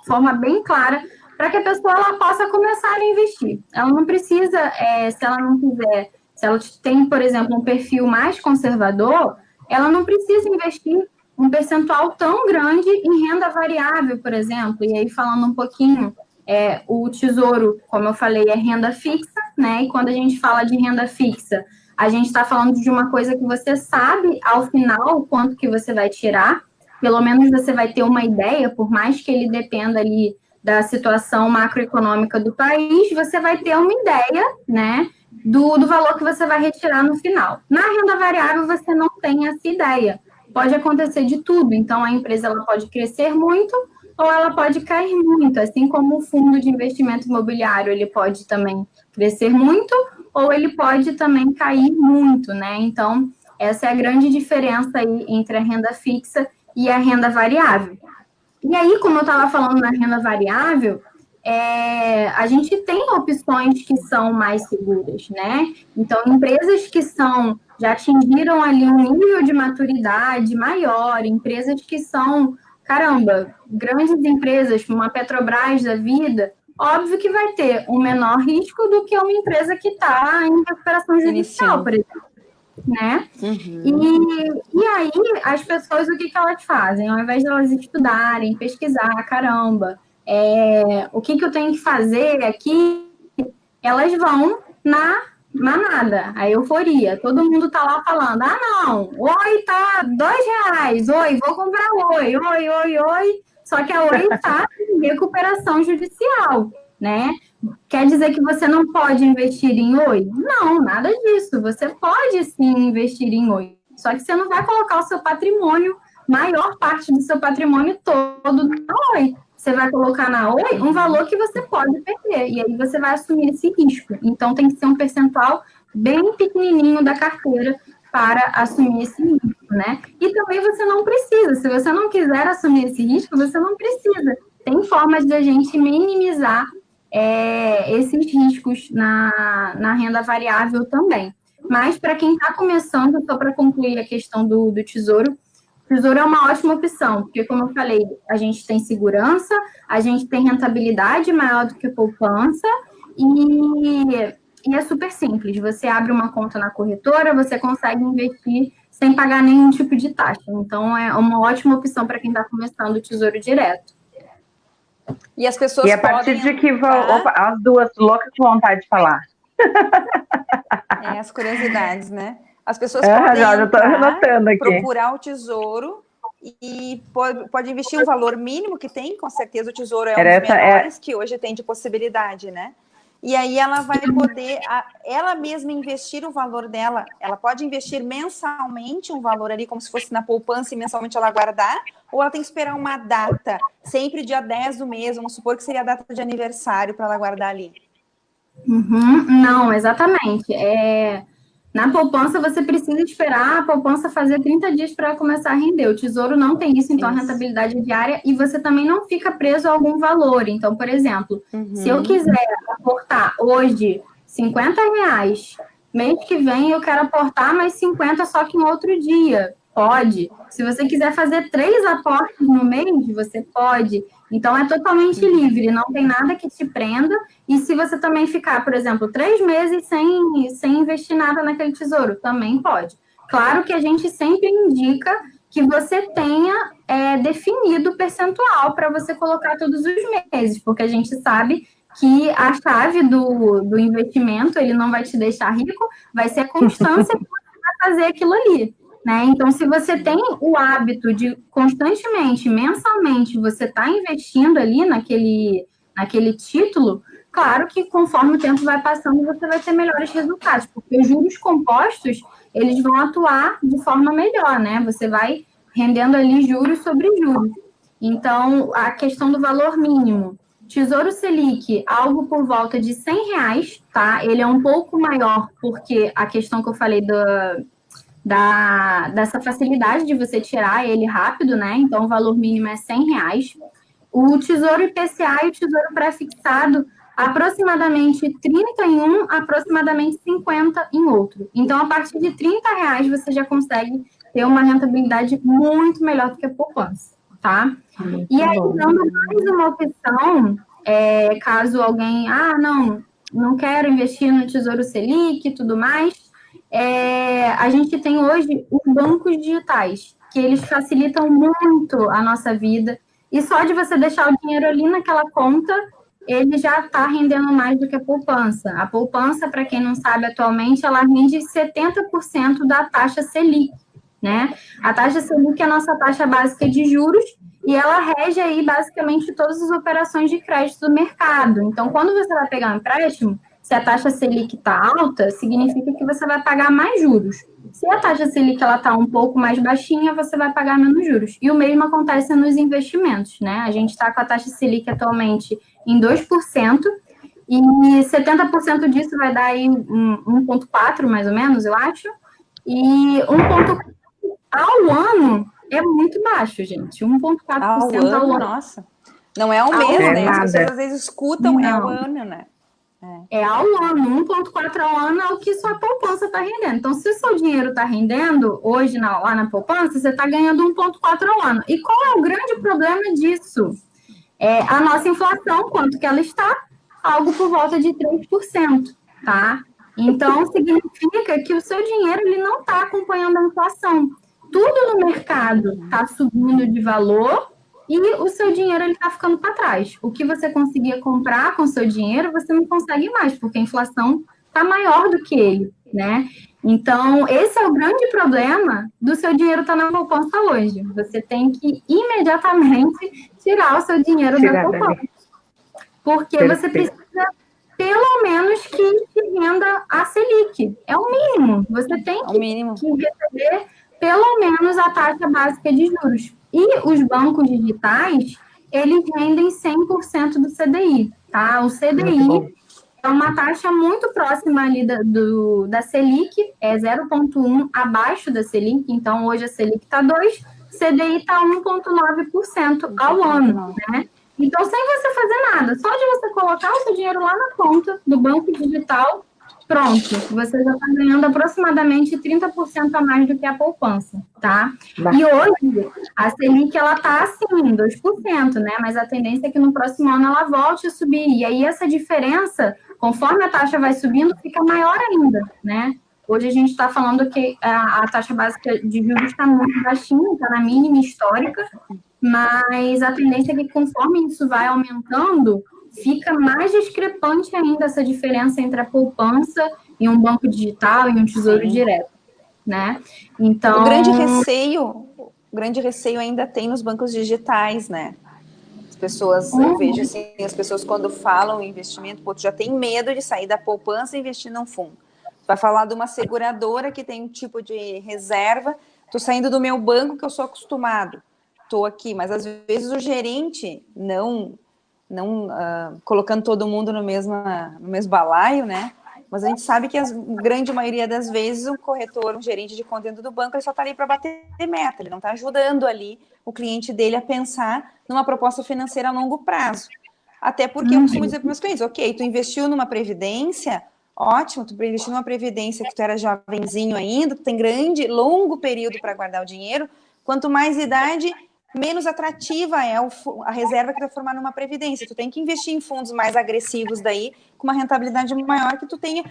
forma bem clara, para que a pessoa ela possa começar a investir. Ela não precisa, se ela não quiser, se ela tem, por exemplo, um perfil mais conservador, ela não precisa investir um percentual tão grande em renda variável, por exemplo. E aí, falando um pouquinho, o tesouro, como eu falei, é renda fixa, né? E quando a gente fala de renda fixa, a gente está falando de uma coisa que você sabe, ao final, o quanto que você vai tirar. Pelo menos você vai ter uma ideia, por mais que ele dependa ali da situação macroeconômica do país, você vai ter uma ideia, né? Do valor que você vai retirar no final. Na renda variável, você não tem essa ideia. Pode acontecer de tudo, então a empresa ela pode crescer muito ou ela pode cair muito, assim como o fundo de investimento imobiliário, ele pode também crescer muito ou ele pode também cair muito, né? Então, essa é a grande diferença aí entre a renda fixa e a renda variável. E aí, como eu estava falando na renda variável, a gente tem opções que são mais seguras, né? Então, empresas que já atingiram ali um nível de maturidade maior, empresas que são, caramba, grandes empresas, como a Petrobras da vida, óbvio que vai ter um menor risco do que uma empresa que está em recuperação judicial, por exemplo, né? E aí, as pessoas, o que elas fazem? Ao invés de elas estudarem, pesquisar, caramba, o que eu tenho que fazer aqui, elas vão na manada, a euforia. Todo mundo tá lá falando, não, oi, tá R$2, oi, vou comprar oi. Só que a oi tá em recuperação judicial, né? Quer dizer que você não pode investir em oi? Não, nada disso. Você pode sim investir em oi. Só que você não vai colocar o seu patrimônio, maior parte do seu patrimônio todo na oi. Você vai colocar na oi um valor que você pode perder. E aí você vai assumir esse risco. Então tem que ser um percentual bem pequenininho da carteira para assumir esse risco, né? E também você não precisa. Se você não quiser assumir esse risco, você não precisa. Tem formas de a gente minimizar esses riscos na renda variável também. Mas para quem está começando, só para concluir a questão do tesouro, o tesouro é uma ótima opção, porque, como eu falei, a gente tem segurança, a gente tem rentabilidade maior do que poupança e é super simples. Você abre uma conta na corretora, você consegue investir sem pagar nenhum tipo de taxa. Então, é uma ótima opção para quem está começando o tesouro direto. E as pessoas E a partir de que vão... Opa, as duas loucas com vontade de falar. As curiosidades, né? As pessoas podem já tô anotando aqui. Procurar o tesouro e pode investir um valor mínimo que tem, com certeza o tesouro é um dos menores que hoje tem de possibilidade, né? E aí ela vai poder, ela mesma investir o valor dela, ela pode investir mensalmente um valor ali, como se fosse na poupança e mensalmente ela guardar, ou ela tem que esperar uma data, sempre dia 10 do mês, vamos supor que seria a data de aniversário para ela guardar ali. Não, exatamente. Na poupança, você precisa esperar a poupança fazer 30 dias para começar a render. O tesouro não tem isso, então a rentabilidade é diária e você também não fica preso a algum valor. Então, por exemplo, se eu quiser aportar hoje R$50, mês que vem eu quero aportar mais 50, só que em outro dia. Pode. Se você quiser fazer 3 aportes no mês, você pode. Então, é totalmente livre, não tem nada que te prenda. E se você também ficar, por exemplo, 3 meses sem investir nada naquele tesouro, também pode. Claro que a gente sempre indica que você tenha definido o percentual para você colocar todos os meses, porque a gente sabe que a chave do investimento, ele não vai te deixar rico, vai ser a constância que você vai fazer aquilo ali. Né? Então, se você tem o hábito de constantemente, mensalmente, você está investindo ali naquele título, claro que conforme o tempo vai passando, você vai ter melhores resultados, porque os juros compostos, eles vão atuar de forma melhor, né? Você vai rendendo ali juros sobre juros. Então, a questão do valor mínimo. Tesouro Selic, algo por volta de R$100, tá? Ele é um pouco maior, porque a questão que eu falei dessa facilidade de você tirar ele rápido, né? Então, o valor mínimo é R$100. O Tesouro IPCA e o Tesouro Pré-fixado, aproximadamente 30 em um, aproximadamente 50 em outro. Então, a partir de R$30, você já consegue ter uma rentabilidade muito melhor do que a poupança, tá? E aí, dando mais uma opção, caso alguém, não quero investir no Tesouro Selic e tudo mais, a gente tem hoje os bancos digitais, que eles facilitam muito a nossa vida, e só de você deixar o dinheiro ali naquela conta, ele já está rendendo mais do que a poupança. A poupança, para quem não sabe, atualmente, ela rende 70% da taxa Selic, né? A taxa Selic é a nossa taxa básica de juros, e ela rege aí, basicamente, todas as operações de crédito do mercado. Então, quando você vai pegar um empréstimo, se a taxa Selic está alta, significa que você vai pagar mais juros. Se a taxa Selic está um pouco mais baixinha, você vai pagar menos juros. E o mesmo acontece nos investimentos, né? A gente está com a taxa Selic atualmente em 2%, e 70% disso vai dar aí 1,4, mais ou menos, eu acho. E 1,4 ao ano é muito baixo, gente. 1,4% ao ano. Nossa. Não é ao mês, É né? As nada. pessoas às vezes escutam, é ao Não. ano, né? É ao ano, 1,4 ao ano é o que sua poupança está rendendo. Então, se o seu dinheiro está rendendo hoje lá na poupança, você está ganhando 1,4 ao ano. E qual é o grande problema disso? É a nossa inflação, quanto que ela está? Algo por volta de 3%, tá? Então, significa que o seu dinheiro ele não está acompanhando a inflação. Tudo no mercado está subindo de valor e o seu dinheiro está ficando para trás. O que você conseguia comprar com o seu dinheiro, você não consegue mais, porque a inflação está maior do que ele, né? Então, esse é o grande problema do seu dinheiro estar na poupança hoje. Você tem que imediatamente tirar o seu dinheiro da poupança. Porque você precisa, pelo menos, que te renda a Selic. É o mínimo. Você tem que receber, pelo menos, a taxa básica de juros. E os bancos digitais, eles rendem 100% do CDI, tá? O CDI é uma taxa muito próxima ali da Selic, é 0,1 abaixo da Selic. Então, hoje a Selic está 2, CDI está 1,9% ao ano, né? Então, sem você fazer nada, só de você colocar o seu dinheiro lá na conta do banco digital, pronto, você já está ganhando aproximadamente 30% a mais do que a poupança, tá? E hoje, a Selic, ela está assim, 2%, né? Mas a tendência é que no próximo ano ela volte a subir. E aí, essa diferença, conforme a taxa vai subindo, fica maior ainda, né? Hoje a gente está falando que a taxa básica de juros está muito baixinha, está na mínima histórica, mas a tendência é que conforme isso vai aumentando, fica mais discrepante ainda essa diferença entre a poupança e um banco digital e um tesouro direto, né? Então... O grande receio ainda tem nos bancos digitais, né? As pessoas, eu vejo assim, as pessoas quando falam em investimento, tu já tem medo de sair da poupança e investir num fundo. Vai falar de uma seguradora que tem um tipo de reserva, tô saindo do meu banco que eu sou acostumado. Estou aqui, mas às vezes o gerente não colocando todo mundo no mesmo balaio, né? Mas a gente sabe que a grande maioria das vezes o corretor, um gerente de conta dentro do banco, ele só está ali para bater meta, ele não está ajudando ali o cliente dele a pensar numa proposta financeira a longo prazo. Até porque eu costumo dizer para meus clientes, ok, tu investiu numa previdência, ótimo, tu investiu numa previdência que tu era jovenzinho ainda, tu tem longo período para guardar o dinheiro, quanto mais idade, menos atrativa é a reserva que vai formar numa previdência. Tu tem que investir em fundos mais agressivos daí, com uma rentabilidade maior, que tu tenha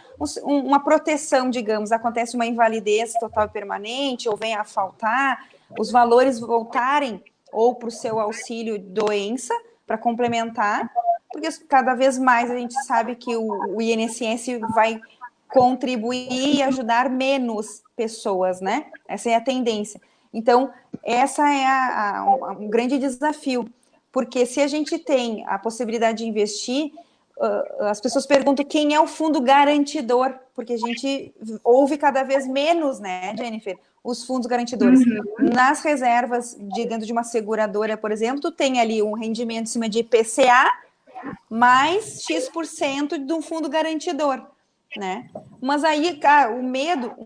uma proteção, digamos, acontece uma invalidez total e permanente, ou venha a faltar, os valores voltarem ou para o seu auxílio doença, para complementar, porque cada vez mais a gente sabe que o INSS vai contribuir e ajudar menos pessoas, né? Essa é a tendência. Então, essa é um grande desafio, porque se a gente tem a possibilidade de investir, as pessoas perguntam quem é o fundo garantidor, porque a gente ouve cada vez menos, né, Jennifer, os fundos garantidores. Nas reservas dentro de uma seguradora, por exemplo, tu tem ali um rendimento em cima de IPCA, mais X% de um fundo garantidor, né? Mas aí, cara, o medo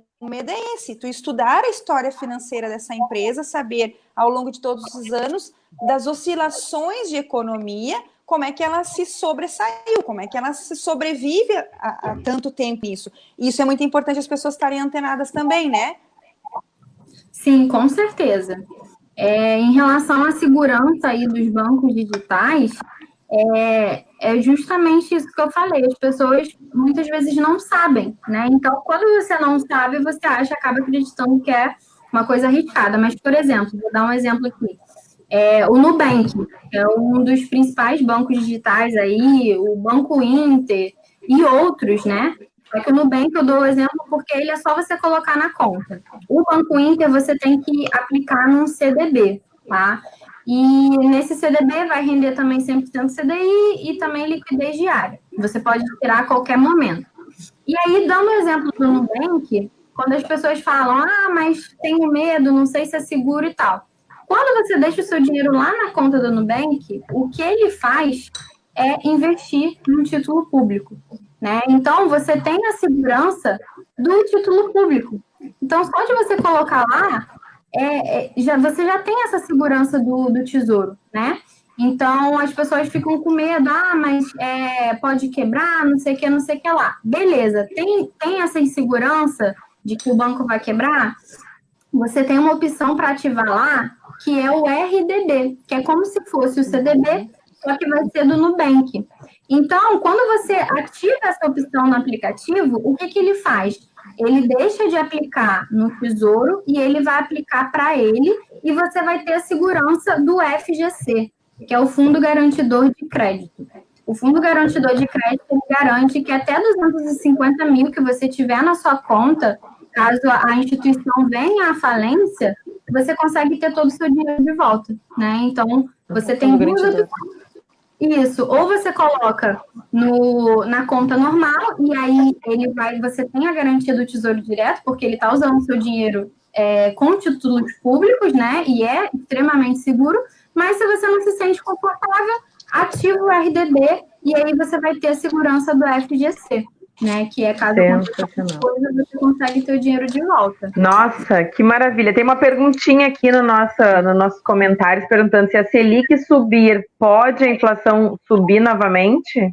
é esse, tu estudar a história financeira dessa empresa, saber ao longo de todos os anos das oscilações de economia, como é que ela se sobressaiu, como é que ela se sobrevive há tanto tempo isso. E isso é muito importante as pessoas estarem antenadas também, né? Sim, com certeza. Em relação à segurança aí dos bancos digitais, é justamente isso que eu falei. As pessoas muitas vezes não sabem, né? Então, quando você não sabe, você acaba acreditando que é uma coisa arriscada. Mas, por exemplo, vou dar um exemplo aqui. O Nubank é um dos principais bancos digitais aí, o Banco Inter e outros, né? É que o Nubank eu dou o exemplo porque ele é só você colocar na conta. O Banco Inter você tem que aplicar num CDB, tá? E nesse CDB vai render também 100% CDI e também liquidez diária. Você pode tirar a qualquer momento. E aí, dando o exemplo do Nubank, quando as pessoas falam, mas tenho medo, não sei se é seguro e tal. Quando você deixa o seu dinheiro lá na conta do Nubank, o que ele faz é investir num título público, né? Então, você tem a segurança do título público. Então, só de você colocar lá, você já tem essa segurança do tesouro, né? Então, as pessoas ficam com medo, mas pode quebrar, não sei o que, não sei o que lá. Beleza, tem essa insegurança de que o banco vai quebrar? Você tem uma opção para ativar lá, que é o RDB, que é como se fosse o CDB, só que vai ser do Nubank. Então, quando você ativa essa opção no aplicativo, o que ele faz? Ele deixa de aplicar no Tesouro e ele vai aplicar para ele, e você vai ter a segurança do FGC, que é o Fundo Garantidor de Crédito. O Fundo Garantidor de Crédito garante que até 250 mil que você tiver na sua conta, caso a instituição venha à falência, você consegue ter todo o seu dinheiro de volta, né? Então, você tem duas opções. Isso, ou você coloca na conta normal, e aí você tem a garantia do Tesouro Direto, porque ele está usando o seu dinheiro com títulos públicos, né? E é extremamente seguro, mas se você não se sente confortável, ativa o RDB, e aí você vai ter a segurança do FGC. Né, que é caso aconteça coisa, você consegue ter o dinheiro de volta. Nossa, que maravilha. Tem uma perguntinha aqui no nossos comentários perguntando se a Selic subir, pode a inflação subir novamente?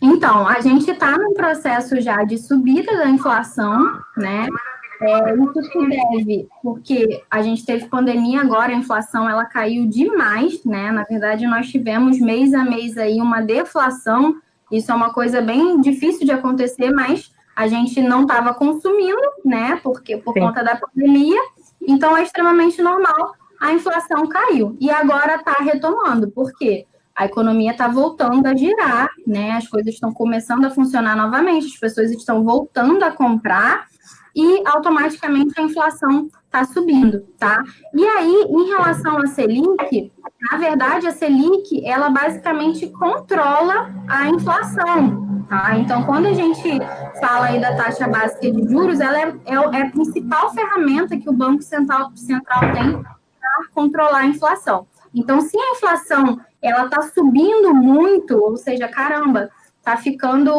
Então, a gente está num processo já de subida da inflação, né? Isso se deve porque a gente teve pandemia agora, a inflação ela caiu demais, né? Na verdade, nós tivemos mês a mês aí uma deflação. Isso é uma coisa bem difícil de acontecer, mas a gente não estava consumindo, né? Porque por conta da pandemia, então é extremamente normal. A inflação caiu e agora está retomando, porque a economia está voltando a girar, né? As coisas estão começando a funcionar novamente, as pessoas estão voltando a comprar e automaticamente a inflação está subindo, tá? E aí, em relação à Selic, na verdade, a Selic, ela basicamente controla a inflação, tá? Então, quando a gente fala aí da taxa básica de juros, ela é a principal ferramenta que o Banco Central tem para controlar a inflação. Então, se a inflação ela está subindo muito, ou seja, caramba, está ficando...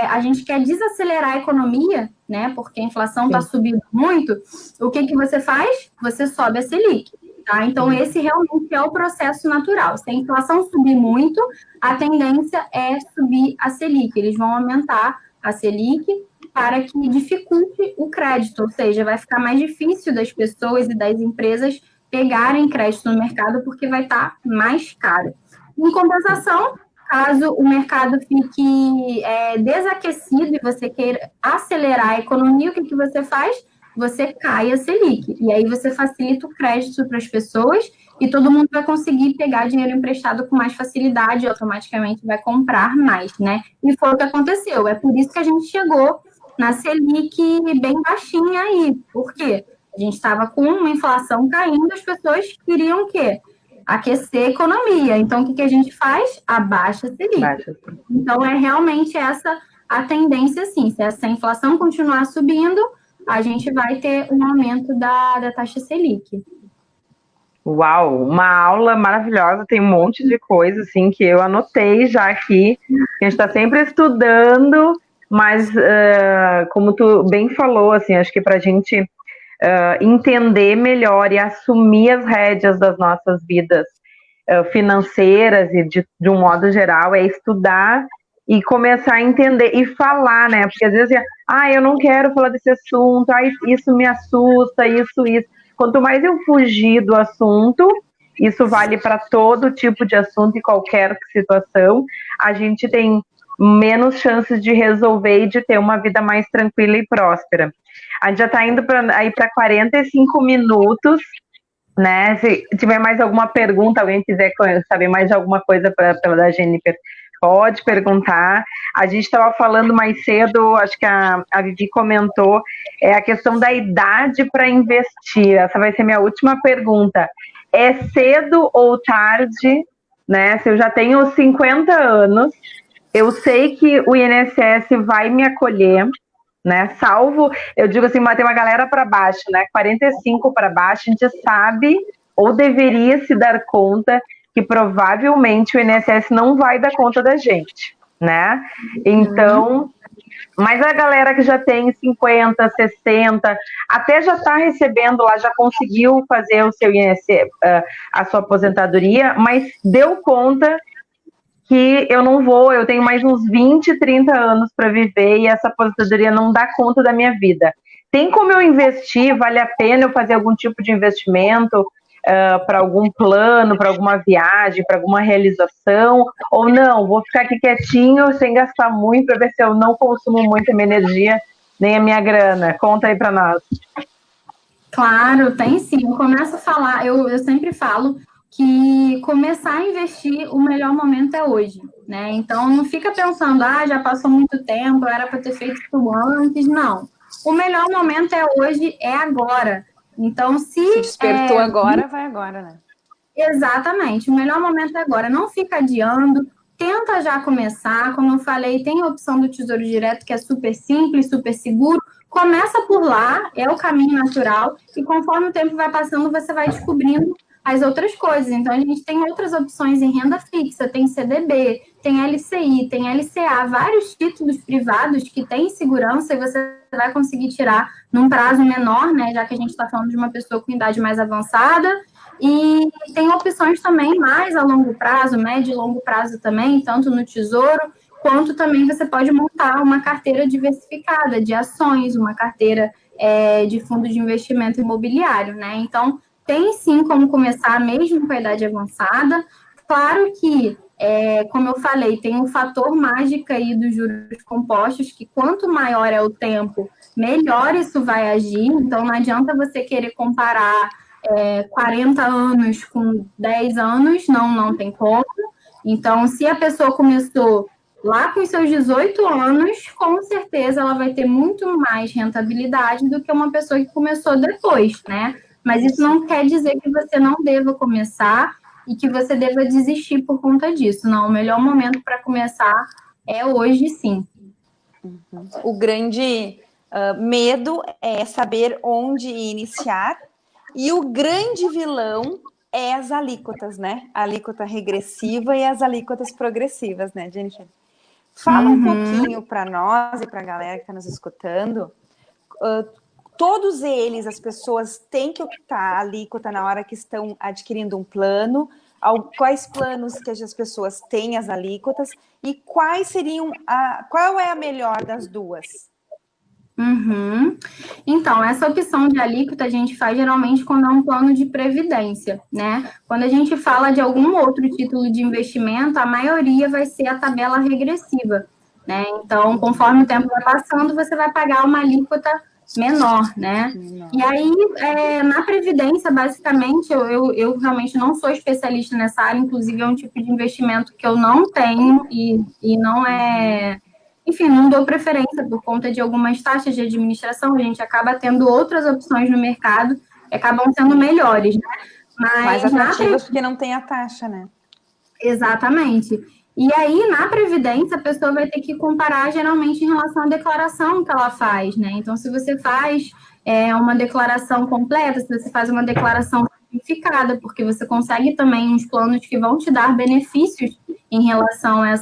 a gente quer desacelerar a economia, né? Porque a inflação está subindo muito. O que você faz? Você sobe a Selic. Tá? Então, esse realmente é o processo natural. Se a inflação subir muito, a tendência é subir a Selic. Eles vão aumentar a Selic para que dificulte o crédito, ou seja, vai ficar mais difícil das pessoas e das empresas pegarem crédito no mercado porque vai estar mais caro. Em compensação, caso o mercado fique desaquecido e você queira acelerar a economia, o que você faz? Você cai a Selic. E aí você facilita o crédito para as pessoas e todo mundo vai conseguir pegar dinheiro emprestado com mais facilidade e automaticamente vai comprar mais, né? E foi o que aconteceu. É por isso que a gente chegou na Selic bem baixinha aí. Por quê? A gente estava com uma inflação caindo, as pessoas queriam o quê? Aquecer a economia. Então, o que a gente faz? Abaixa a Selic. Então, é realmente essa a tendência, sim. Se essa inflação continuar subindo, a gente vai ter um aumento da taxa Selic. Uau, uma aula maravilhosa, tem um monte de coisa assim que eu anotei já aqui, a gente está sempre estudando, mas como tu bem falou, assim, acho que para a gente entender melhor e assumir as rédeas das nossas vidas financeiras e de um modo geral, é estudar e começar a entender e falar, né? Porque às vezes, eu não quero falar desse assunto, isso me assusta, isso. Quanto mais eu fugir do assunto, isso vale para todo tipo de assunto e qualquer situação, a gente tem menos chances de resolver e de ter uma vida mais tranquila e próspera. A gente já está indo para 45 minutos, né? Se tiver mais alguma pergunta, alguém quiser saber mais de alguma coisa pela da Jennifer, pode perguntar. A gente estava falando mais cedo, acho que a Vivi comentou, a questão da idade para investir. Essa vai ser minha última pergunta. É cedo ou tarde, né? Se eu já tenho 50 anos, eu sei que o INSS vai me acolher, né? Salvo, eu digo assim, tem uma galera para baixo, né? 45 para baixo, a gente sabe ou deveria se dar conta que provavelmente o INSS não vai dar conta da gente, né? Então, Mas a galera que já tem 50, 60, até já está recebendo lá, já conseguiu fazer o seu INSS, a sua aposentadoria, mas deu conta que eu não vou, eu tenho mais uns 20, 30 anos para viver e essa aposentadoria não dá conta da minha vida. Tem como eu investir? Vale a pena eu fazer algum tipo de investimento para algum plano, para alguma viagem, para alguma realização? Ou não, vou ficar aqui quietinho, sem gastar muito, para ver se eu não consumo muito a minha energia, nem a minha grana. Conta aí para nós. Claro, tem sim. Eu começo a falar, eu sempre falo que começar a investir, o melhor momento é hoje, né? Então, não fica pensando, já passou muito tempo, era para ter feito isso antes. Não. O melhor momento é hoje, é agora. Então, se despertou agora, vai agora, né? Exatamente. O melhor momento é agora. Não fica adiando. Tenta já começar. Como eu falei, tem a opção do Tesouro Direto, que é super simples, super seguro. Começa por lá, é o caminho natural. E conforme o tempo vai passando, você vai descobrindo as outras coisas. Então, a gente tem outras opções em renda fixa, tem CDB, tem LCI, tem LCA, vários títulos privados que têm segurança e você vai conseguir tirar num prazo menor, né? Já que a gente está falando de uma pessoa com idade mais avançada. E tem opções também mais a longo prazo, médio e longo prazo também, tanto no Tesouro, quanto também você pode montar uma carteira diversificada de ações, uma carteira de fundo de investimento imobiliário, né? Então, tem sim como começar mesmo com a idade avançada. Claro que, como eu falei, tem um fator mágico aí dos juros compostos, que quanto maior é o tempo, melhor isso vai agir. Então, não adianta você querer comparar 40 anos com 10 anos, não tem como. Então, se a pessoa começou lá com seus 18 anos, com certeza ela vai ter muito mais rentabilidade do que uma pessoa que começou depois, né? Mas isso não quer dizer que você não deva começar e que você deva desistir por conta disso. Não, o melhor momento para começar é hoje, sim. O grande medo é saber onde iniciar. E o grande vilão é as alíquotas, né? A alíquota regressiva e as alíquotas progressivas, né, Jennifer? Fala um pouquinho para nós e para a galera que está nos escutando. Todos eles, as pessoas têm que optar a alíquota na hora que estão adquirindo um plano. Quais planos que as pessoas têm as alíquotas e quais seriam qual é a melhor das duas? Então, essa opção de alíquota a gente faz geralmente quando é um plano de previdência, né? Quando a gente fala de algum outro título de investimento, a maioria vai ser a tabela regressiva, né? Então, conforme o tempo vai passando, você vai pagar uma alíquota menor, né? E aí, na previdência, basicamente, eu realmente não sou especialista nessa área, inclusive é um tipo de investimento que eu não tenho e não é... Enfim, não dou preferência por conta de algumas taxas de administração, a gente acaba tendo outras opções no mercado que acabam sendo melhores, né? Mais atrativas porque não tem a taxa, né? Exatamente. E aí, na Previdência, a pessoa vai ter que comparar geralmente em relação à declaração que ela faz, né? Então, se você faz uma declaração completa, se você faz uma declaração simplificada, porque você consegue também uns planos que vão te dar benefícios em relação a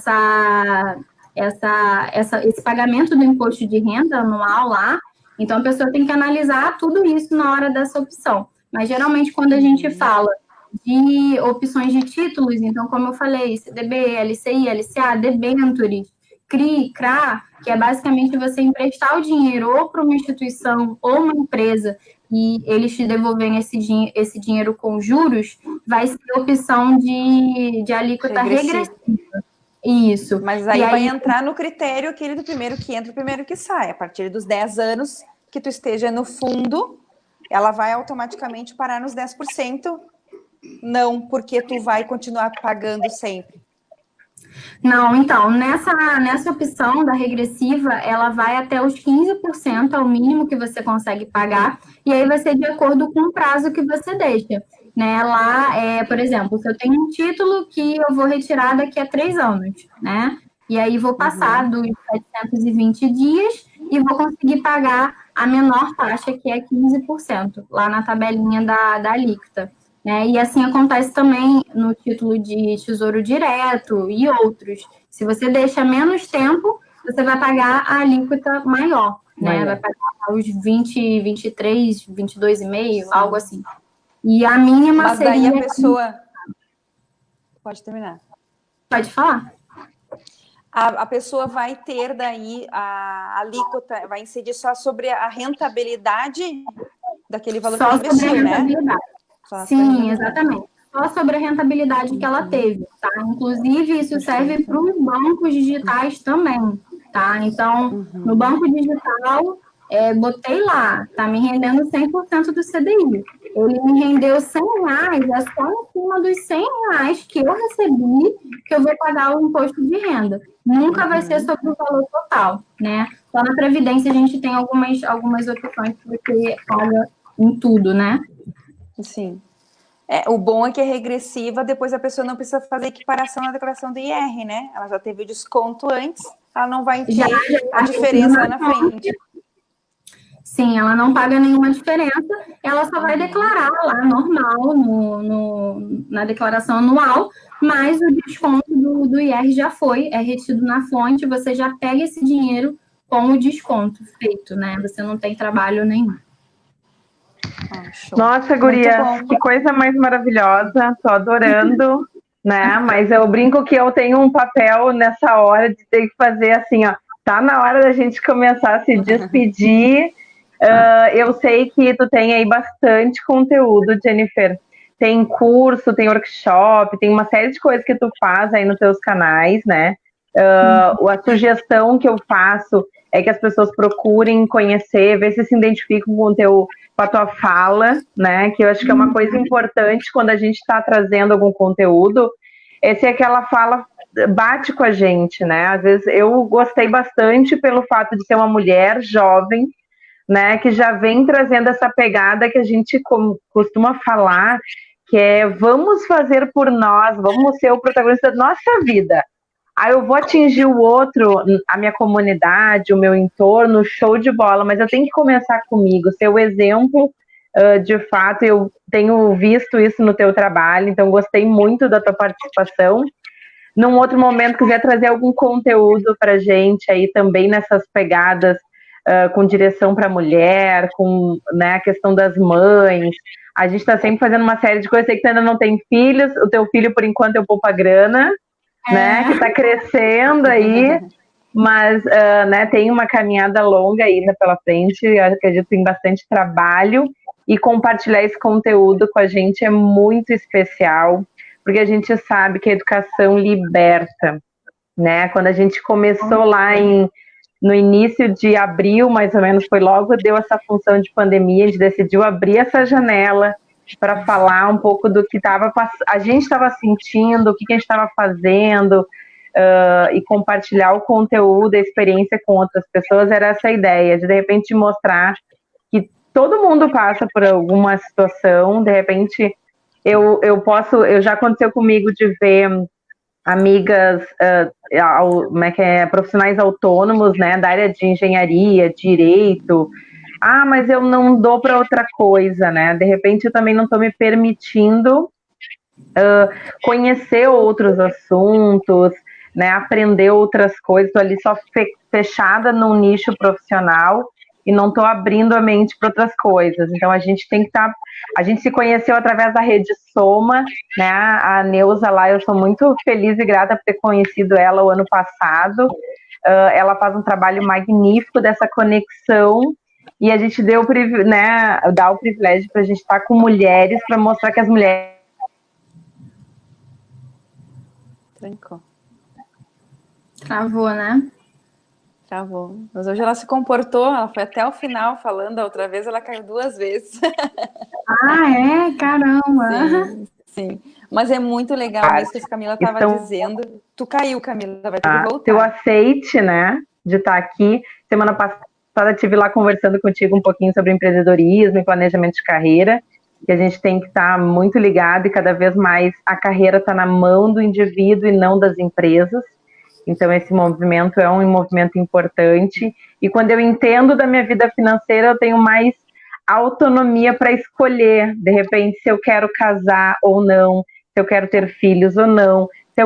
esse pagamento do imposto de renda anual lá. Então, a pessoa tem que analisar tudo isso na hora dessa opção. Mas, geralmente, quando a gente fala de opções de títulos, então, como eu falei, CDB, LCI, LCA, debêntures, CRI, CRA, que é basicamente você emprestar o dinheiro ou para uma instituição ou uma empresa e eles te devolverem esse dinheiro com juros, vai ser a opção de alíquota regressiva. Isso. Mas aí vai entrar no critério aquele do primeiro que entra, o primeiro que sai. A partir dos 10 anos que tu esteja no fundo, ela vai automaticamente parar nos 10%. Não, porque tu vai continuar pagando sempre. Não, então, nessa opção da regressiva, ela vai até os 15%, é o mínimo que você consegue pagar, e aí vai ser de acordo com o prazo que você deixa. Né? Lá, por exemplo, se eu tenho um título que eu vou retirar daqui a 3 anos, né? E aí vou passar dos 720 dias e vou conseguir pagar a menor taxa, que é 15%, lá na tabelinha da alíquota. Né? E assim acontece também no título de Tesouro Direto e outros. Se você deixa menos tempo, você vai pagar a alíquota maior, né? Maior. Vai pagar os 20, 23, 22,5, algo assim. E a mínima Mas seria... daí a pessoa... Pode terminar. Pode falar. A pessoa vai ter daí a alíquota, vai incidir só sobre a rentabilidade daquele valor que ela investiu, sobre a rentabilidade. né? Sim, exatamente. Só sobre a rentabilidade que ela teve, tá? Inclusive, isso serve para os bancos digitais também, tá? Então, no banco digital, botei lá, tá me rendendo 100% do CDI. Ele me rendeu R$100, é só em cima dos R$100 que eu recebi que eu vou pagar o imposto de renda. Nunca vai ser sobre o valor total, né? Só na Previdência a gente tem algumas opções que você paga em tudo, né? Sim. O bom é que é regressiva, depois a pessoa não precisa fazer equiparação na declaração do IR, né? Ela já teve o desconto antes, ela não vai ter a diferença lá na frente. Sim, ela não paga nenhuma diferença, ela só vai declarar lá normal na declaração anual, mas o desconto do IR já é retido na fonte, você já pega esse dinheiro com o desconto feito, né? Você não tem trabalho nenhum. Nossa, gurias, que coisa mais maravilhosa, tô adorando, né? Mas eu brinco que eu tenho um papel nessa hora de ter que fazer assim, ó, tá na hora da gente começar a se despedir. Eu sei que tu tem aí bastante conteúdo, Jennifer. Tem curso, tem workshop, tem uma série de coisas que tu faz aí nos teus canais, né? A sugestão que eu faço é que as pessoas procurem conhecer, ver se identificam com a tua fala, né? Que eu acho que é uma coisa importante quando a gente está trazendo algum conteúdo, se aquela fala bate com a gente, né? Às vezes eu gostei bastante pelo fato de ser uma mulher jovem, né? Que já vem trazendo essa pegada que a gente costuma falar, que é vamos fazer por nós, vamos ser o protagonista da nossa vida. Aí eu vou atingir o outro, a minha comunidade, o meu entorno, show de bola, mas eu tenho que começar comigo, ser o exemplo, de fato, eu tenho visto isso no teu trabalho, então gostei muito da tua participação. Num outro momento, quiser trazer algum conteúdo pra gente aí também nessas pegadas, com direção para a mulher, com, né, a questão das mães, a gente está sempre fazendo uma série de coisas, sei que tu ainda não tem filhos, o teu filho, por enquanto, é o Poupa Grana, né, que está crescendo aí, mas né, tem uma caminhada longa ainda pela frente, eu acredito que tem bastante trabalho, e compartilhar esse conteúdo com a gente é muito especial, porque a gente sabe que a educação liberta, né, quando a gente começou lá no início de abril, mais ou menos, foi logo, deu essa função de pandemia, a gente decidiu abrir essa janela para falar um pouco do que a gente estava sentindo, o que a gente estava fazendo, e compartilhar o conteúdo, a experiência com outras pessoas, era essa ideia, de repente mostrar que todo mundo passa por alguma situação, de repente já aconteceu comigo de ver amigas, profissionais autônomos, né, da área de engenharia, direito. Mas eu não dou para outra coisa, né? De repente eu também não estou me permitindo conhecer outros assuntos, né? Aprender outras coisas. Estou ali só fechada num nicho profissional e não estou abrindo a mente para outras coisas. Então a gente tem que estar. A gente se conheceu através da Rede Soma, né? A Neuza lá, eu sou muito feliz e grata por ter conhecido ela o ano passado. Ela faz um trabalho magnífico dessa conexão e a gente dá o privilégio para a gente estar com mulheres para mostrar que as mulheres. Trancou. Travou, né? Travou. Mas hoje ela se comportou, ela foi até o final falando, a outra vez ela caiu 2 vezes. Caramba! Sim, sim. Mas é muito legal isso que a Camila estava dizendo. Tu caiu, Camila, vai ter que voltar. Teu aceite, né, de estar aqui. Semana passada estive lá conversando contigo um pouquinho sobre empreendedorismo e planejamento de carreira, que a gente tem que estar muito ligado e cada vez mais a carreira está na mão do indivíduo e não das empresas. Então, esse movimento é um movimento importante. E quando eu entendo da minha vida financeira, eu tenho mais autonomia para escolher, de repente, se eu quero casar ou não, se eu quero ter filhos ou não, se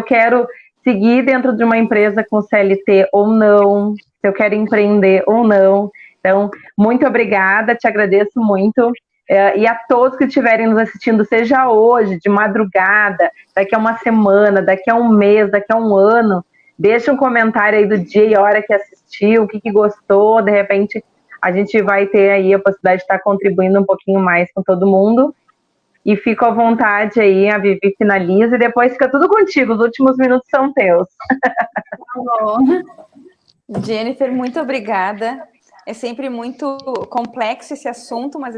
seguir dentro de uma empresa com CLT ou não, se eu quero empreender ou não. Então, muito obrigada, te agradeço muito. E a todos que estiverem nos assistindo, seja hoje, de madrugada, daqui a uma semana, daqui a um mês, daqui a um ano, deixa um comentário aí do dia e hora que assistiu, o que gostou, de repente a gente vai ter aí a possibilidade de estar contribuindo um pouquinho mais com todo mundo. E fico à vontade aí, a Vivi finaliza e depois fica tudo contigo, os últimos minutos são teus. Jennifer, muito obrigada. É sempre muito complexo esse assunto, mas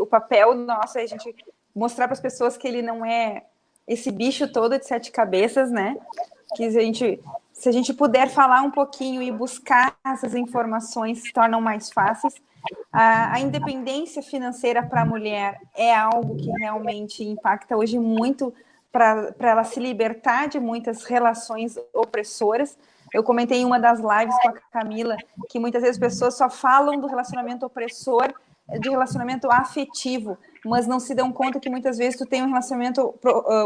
o papel nosso é a gente mostrar para as pessoas que ele não é esse bicho todo de 7 cabeças, né? Que se a gente puder falar um pouquinho e buscar essas informações, se tornam mais fáceis. A independência financeira para a mulher é algo que realmente impacta hoje muito para ela se libertar de muitas relações opressoras. Eu comentei em uma das lives com a Camila que muitas vezes as pessoas só falam do relacionamento opressor, de relacionamento afetivo, mas não se dão conta que muitas vezes tu tem um relacionamento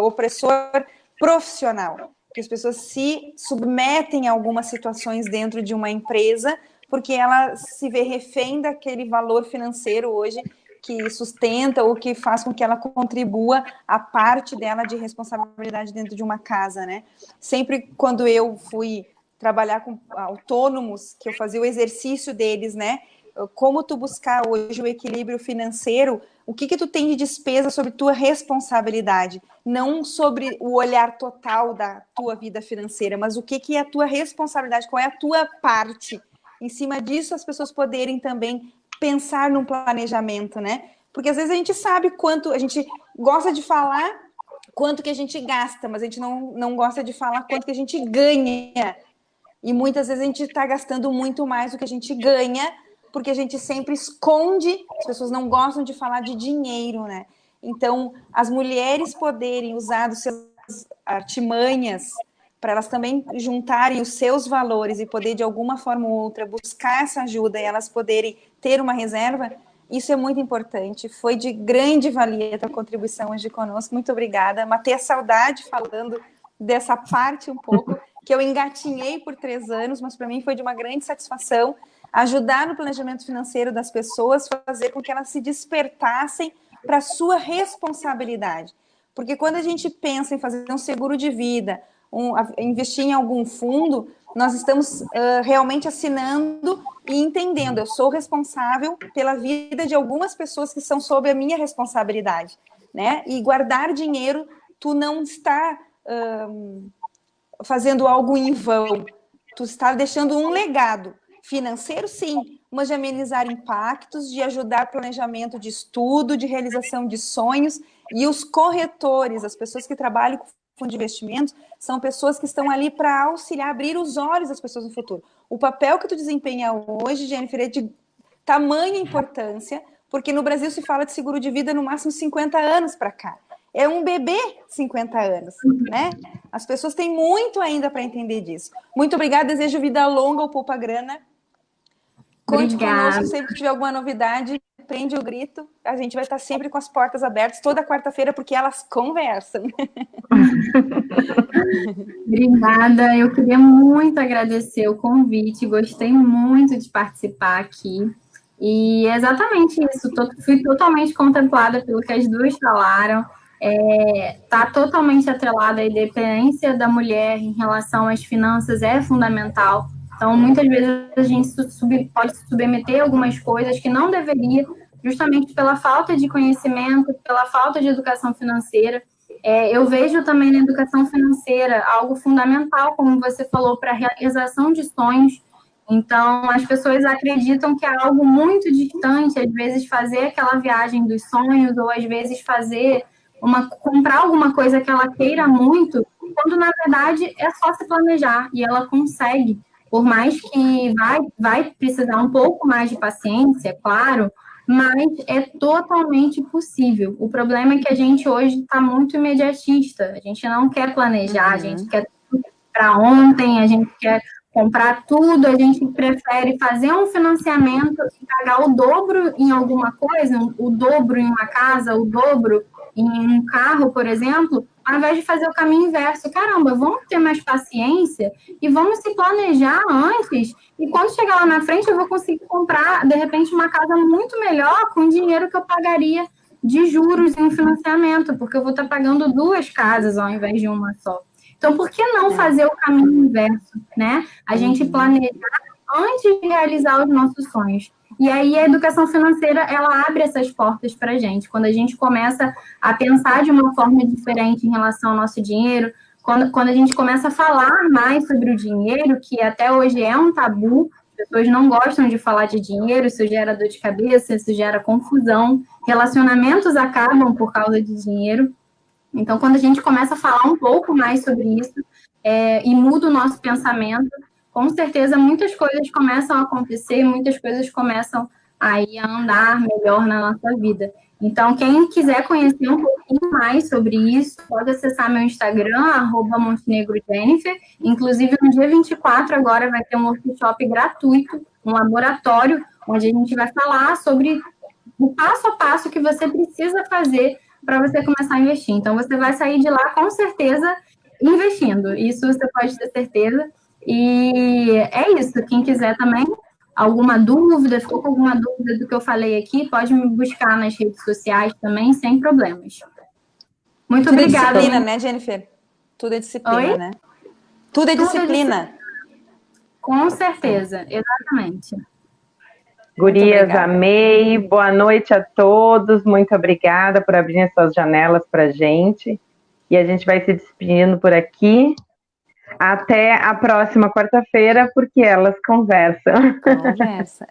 opressor profissional, que as pessoas se submetem a algumas situações dentro de uma empresa porque ela se vê refém daquele valor financeiro hoje que sustenta ou que faz com que ela contribua a parte dela de responsabilidade dentro de uma casa, né? Sempre quando eu fui trabalhar com autônomos, que eu fazia o exercício deles, né? Como tu buscar hoje o equilíbrio financeiro, o que tu tem de despesa sobre tua responsabilidade, não sobre o olhar total da tua vida financeira, mas o que é a tua responsabilidade, qual é a tua parte. Em cima disso, as pessoas poderem também pensar num planejamento, né? Porque às vezes a gente sabe quanto, a gente gosta de falar quanto que a gente gasta, mas a gente não gosta de falar quanto que a gente ganha. E muitas vezes a gente está gastando muito mais do que a gente ganha, porque a gente sempre esconde, as pessoas não gostam de falar de dinheiro, né? Então, as mulheres poderem usar as suas artimanhas para elas também juntarem os seus valores e poder, de alguma forma ou outra, buscar essa ajuda e elas poderem ter uma reserva, isso é muito importante. Foi de grande valia a tua contribuição hoje conosco. Muito obrigada. Matei a saudade falando dessa parte um pouco, que eu engatinhei por 3 anos, mas para mim foi de uma grande satisfação ajudar no planejamento financeiro das pessoas, fazer com que elas se despertassem para a sua responsabilidade. Porque quando a gente pensa em fazer um seguro de vida, investir em algum fundo, nós estamos realmente assinando e entendendo, eu sou responsável pela vida de algumas pessoas que são sob a minha responsabilidade, né? E guardar dinheiro, tu não está fazendo algo em vão, tu está deixando um legado financeiro, sim, mas de amenizar impactos, de ajudar planejamento de estudo, de realização de sonhos, e os corretores, as pessoas que trabalham com fundo de investimentos, são pessoas que estão ali para auxiliar, abrir os olhos das pessoas no futuro. O papel que tu desempenha hoje, Jennifer, é de tamanha importância, porque no Brasil se fala de seguro de vida no máximo 50 anos para cá. É um bebê 50 anos, né? As pessoas têm muito ainda para entender disso. Muito obrigada, desejo vida longa ao Poupa Grana. Conte conosco sempre que tiver alguma novidade, prende o grito. A gente vai estar sempre com as portas abertas toda quarta-feira, porque elas conversam. Obrigada, eu queria muito agradecer o convite, gostei muito de participar aqui. E é exatamente isso, fui totalmente contemplada pelo que as duas falaram. Está totalmente atrelada à independência da mulher em relação às finanças, é fundamental. Então, muitas vezes a gente pode se submeter a algumas coisas que não deveria, justamente pela falta de conhecimento, pela falta de educação financeira. Eu vejo também na educação financeira algo fundamental, como você falou, para a realização de sonhos. Então, as pessoas acreditam que é algo muito distante, às vezes fazer aquela viagem dos sonhos, ou às vezes comprar alguma coisa que ela queira muito, quando na verdade é só se planejar e ela consegue. Por mais que vai precisar um pouco mais de paciência, claro, mas é totalmente possível. O problema é que a gente hoje está muito imediatista, a gente não quer planejar, a gente quer tudo para ontem, a gente quer comprar tudo, a gente prefere fazer um financiamento e pagar o dobro em alguma coisa, o dobro em uma casa, o dobro em um carro, por exemplo, ao invés de fazer o caminho inverso. Caramba, vamos ter mais paciência e vamos se planejar antes, e quando chegar lá na frente eu vou conseguir comprar, de repente, uma casa muito melhor com o dinheiro que eu pagaria de juros em financiamento, porque eu vou estar pagando 2 casas ao invés de uma só. Então, por que não fazer o caminho inverso, né? A gente planejar antes de realizar os nossos sonhos. E aí a educação financeira, ela abre essas portas para a gente. Quando a gente começa a pensar de uma forma diferente em relação ao nosso dinheiro, quando a gente começa a falar mais sobre o dinheiro, que até hoje é um tabu, as pessoas não gostam de falar de dinheiro, isso gera dor de cabeça, isso gera confusão, relacionamentos acabam por causa de dinheiro. Então, quando a gente começa a falar um pouco mais sobre isso, e muda o nosso pensamento, com certeza muitas coisas começam a acontecer, muitas coisas começam a andar melhor na nossa vida. Então, quem quiser conhecer um pouquinho mais sobre isso, pode acessar meu Instagram, @montenegrojennifer. Inclusive, no dia 24 agora vai ter um workshop gratuito, um laboratório, onde a gente vai falar sobre o passo a passo que você precisa fazer para você começar a investir. Então, você vai sair de lá, com certeza, investindo. Isso você pode ter certeza. E é isso. Quem quiser também, alguma dúvida, ficou com alguma dúvida do que eu falei aqui, pode me buscar nas redes sociais também, sem problemas. Muito Tudo obrigada. Tudo é disciplina, né, Jennifer? Tudo é disciplina, Oi? né? Tudo é disciplina. Com certeza, exatamente. Gurias, amei. Boa noite a todos. Muito obrigada por abrirem as suas janelas para a gente. E a gente vai se despedindo por aqui. Até a próxima quarta-feira, porque elas conversam. Conversa.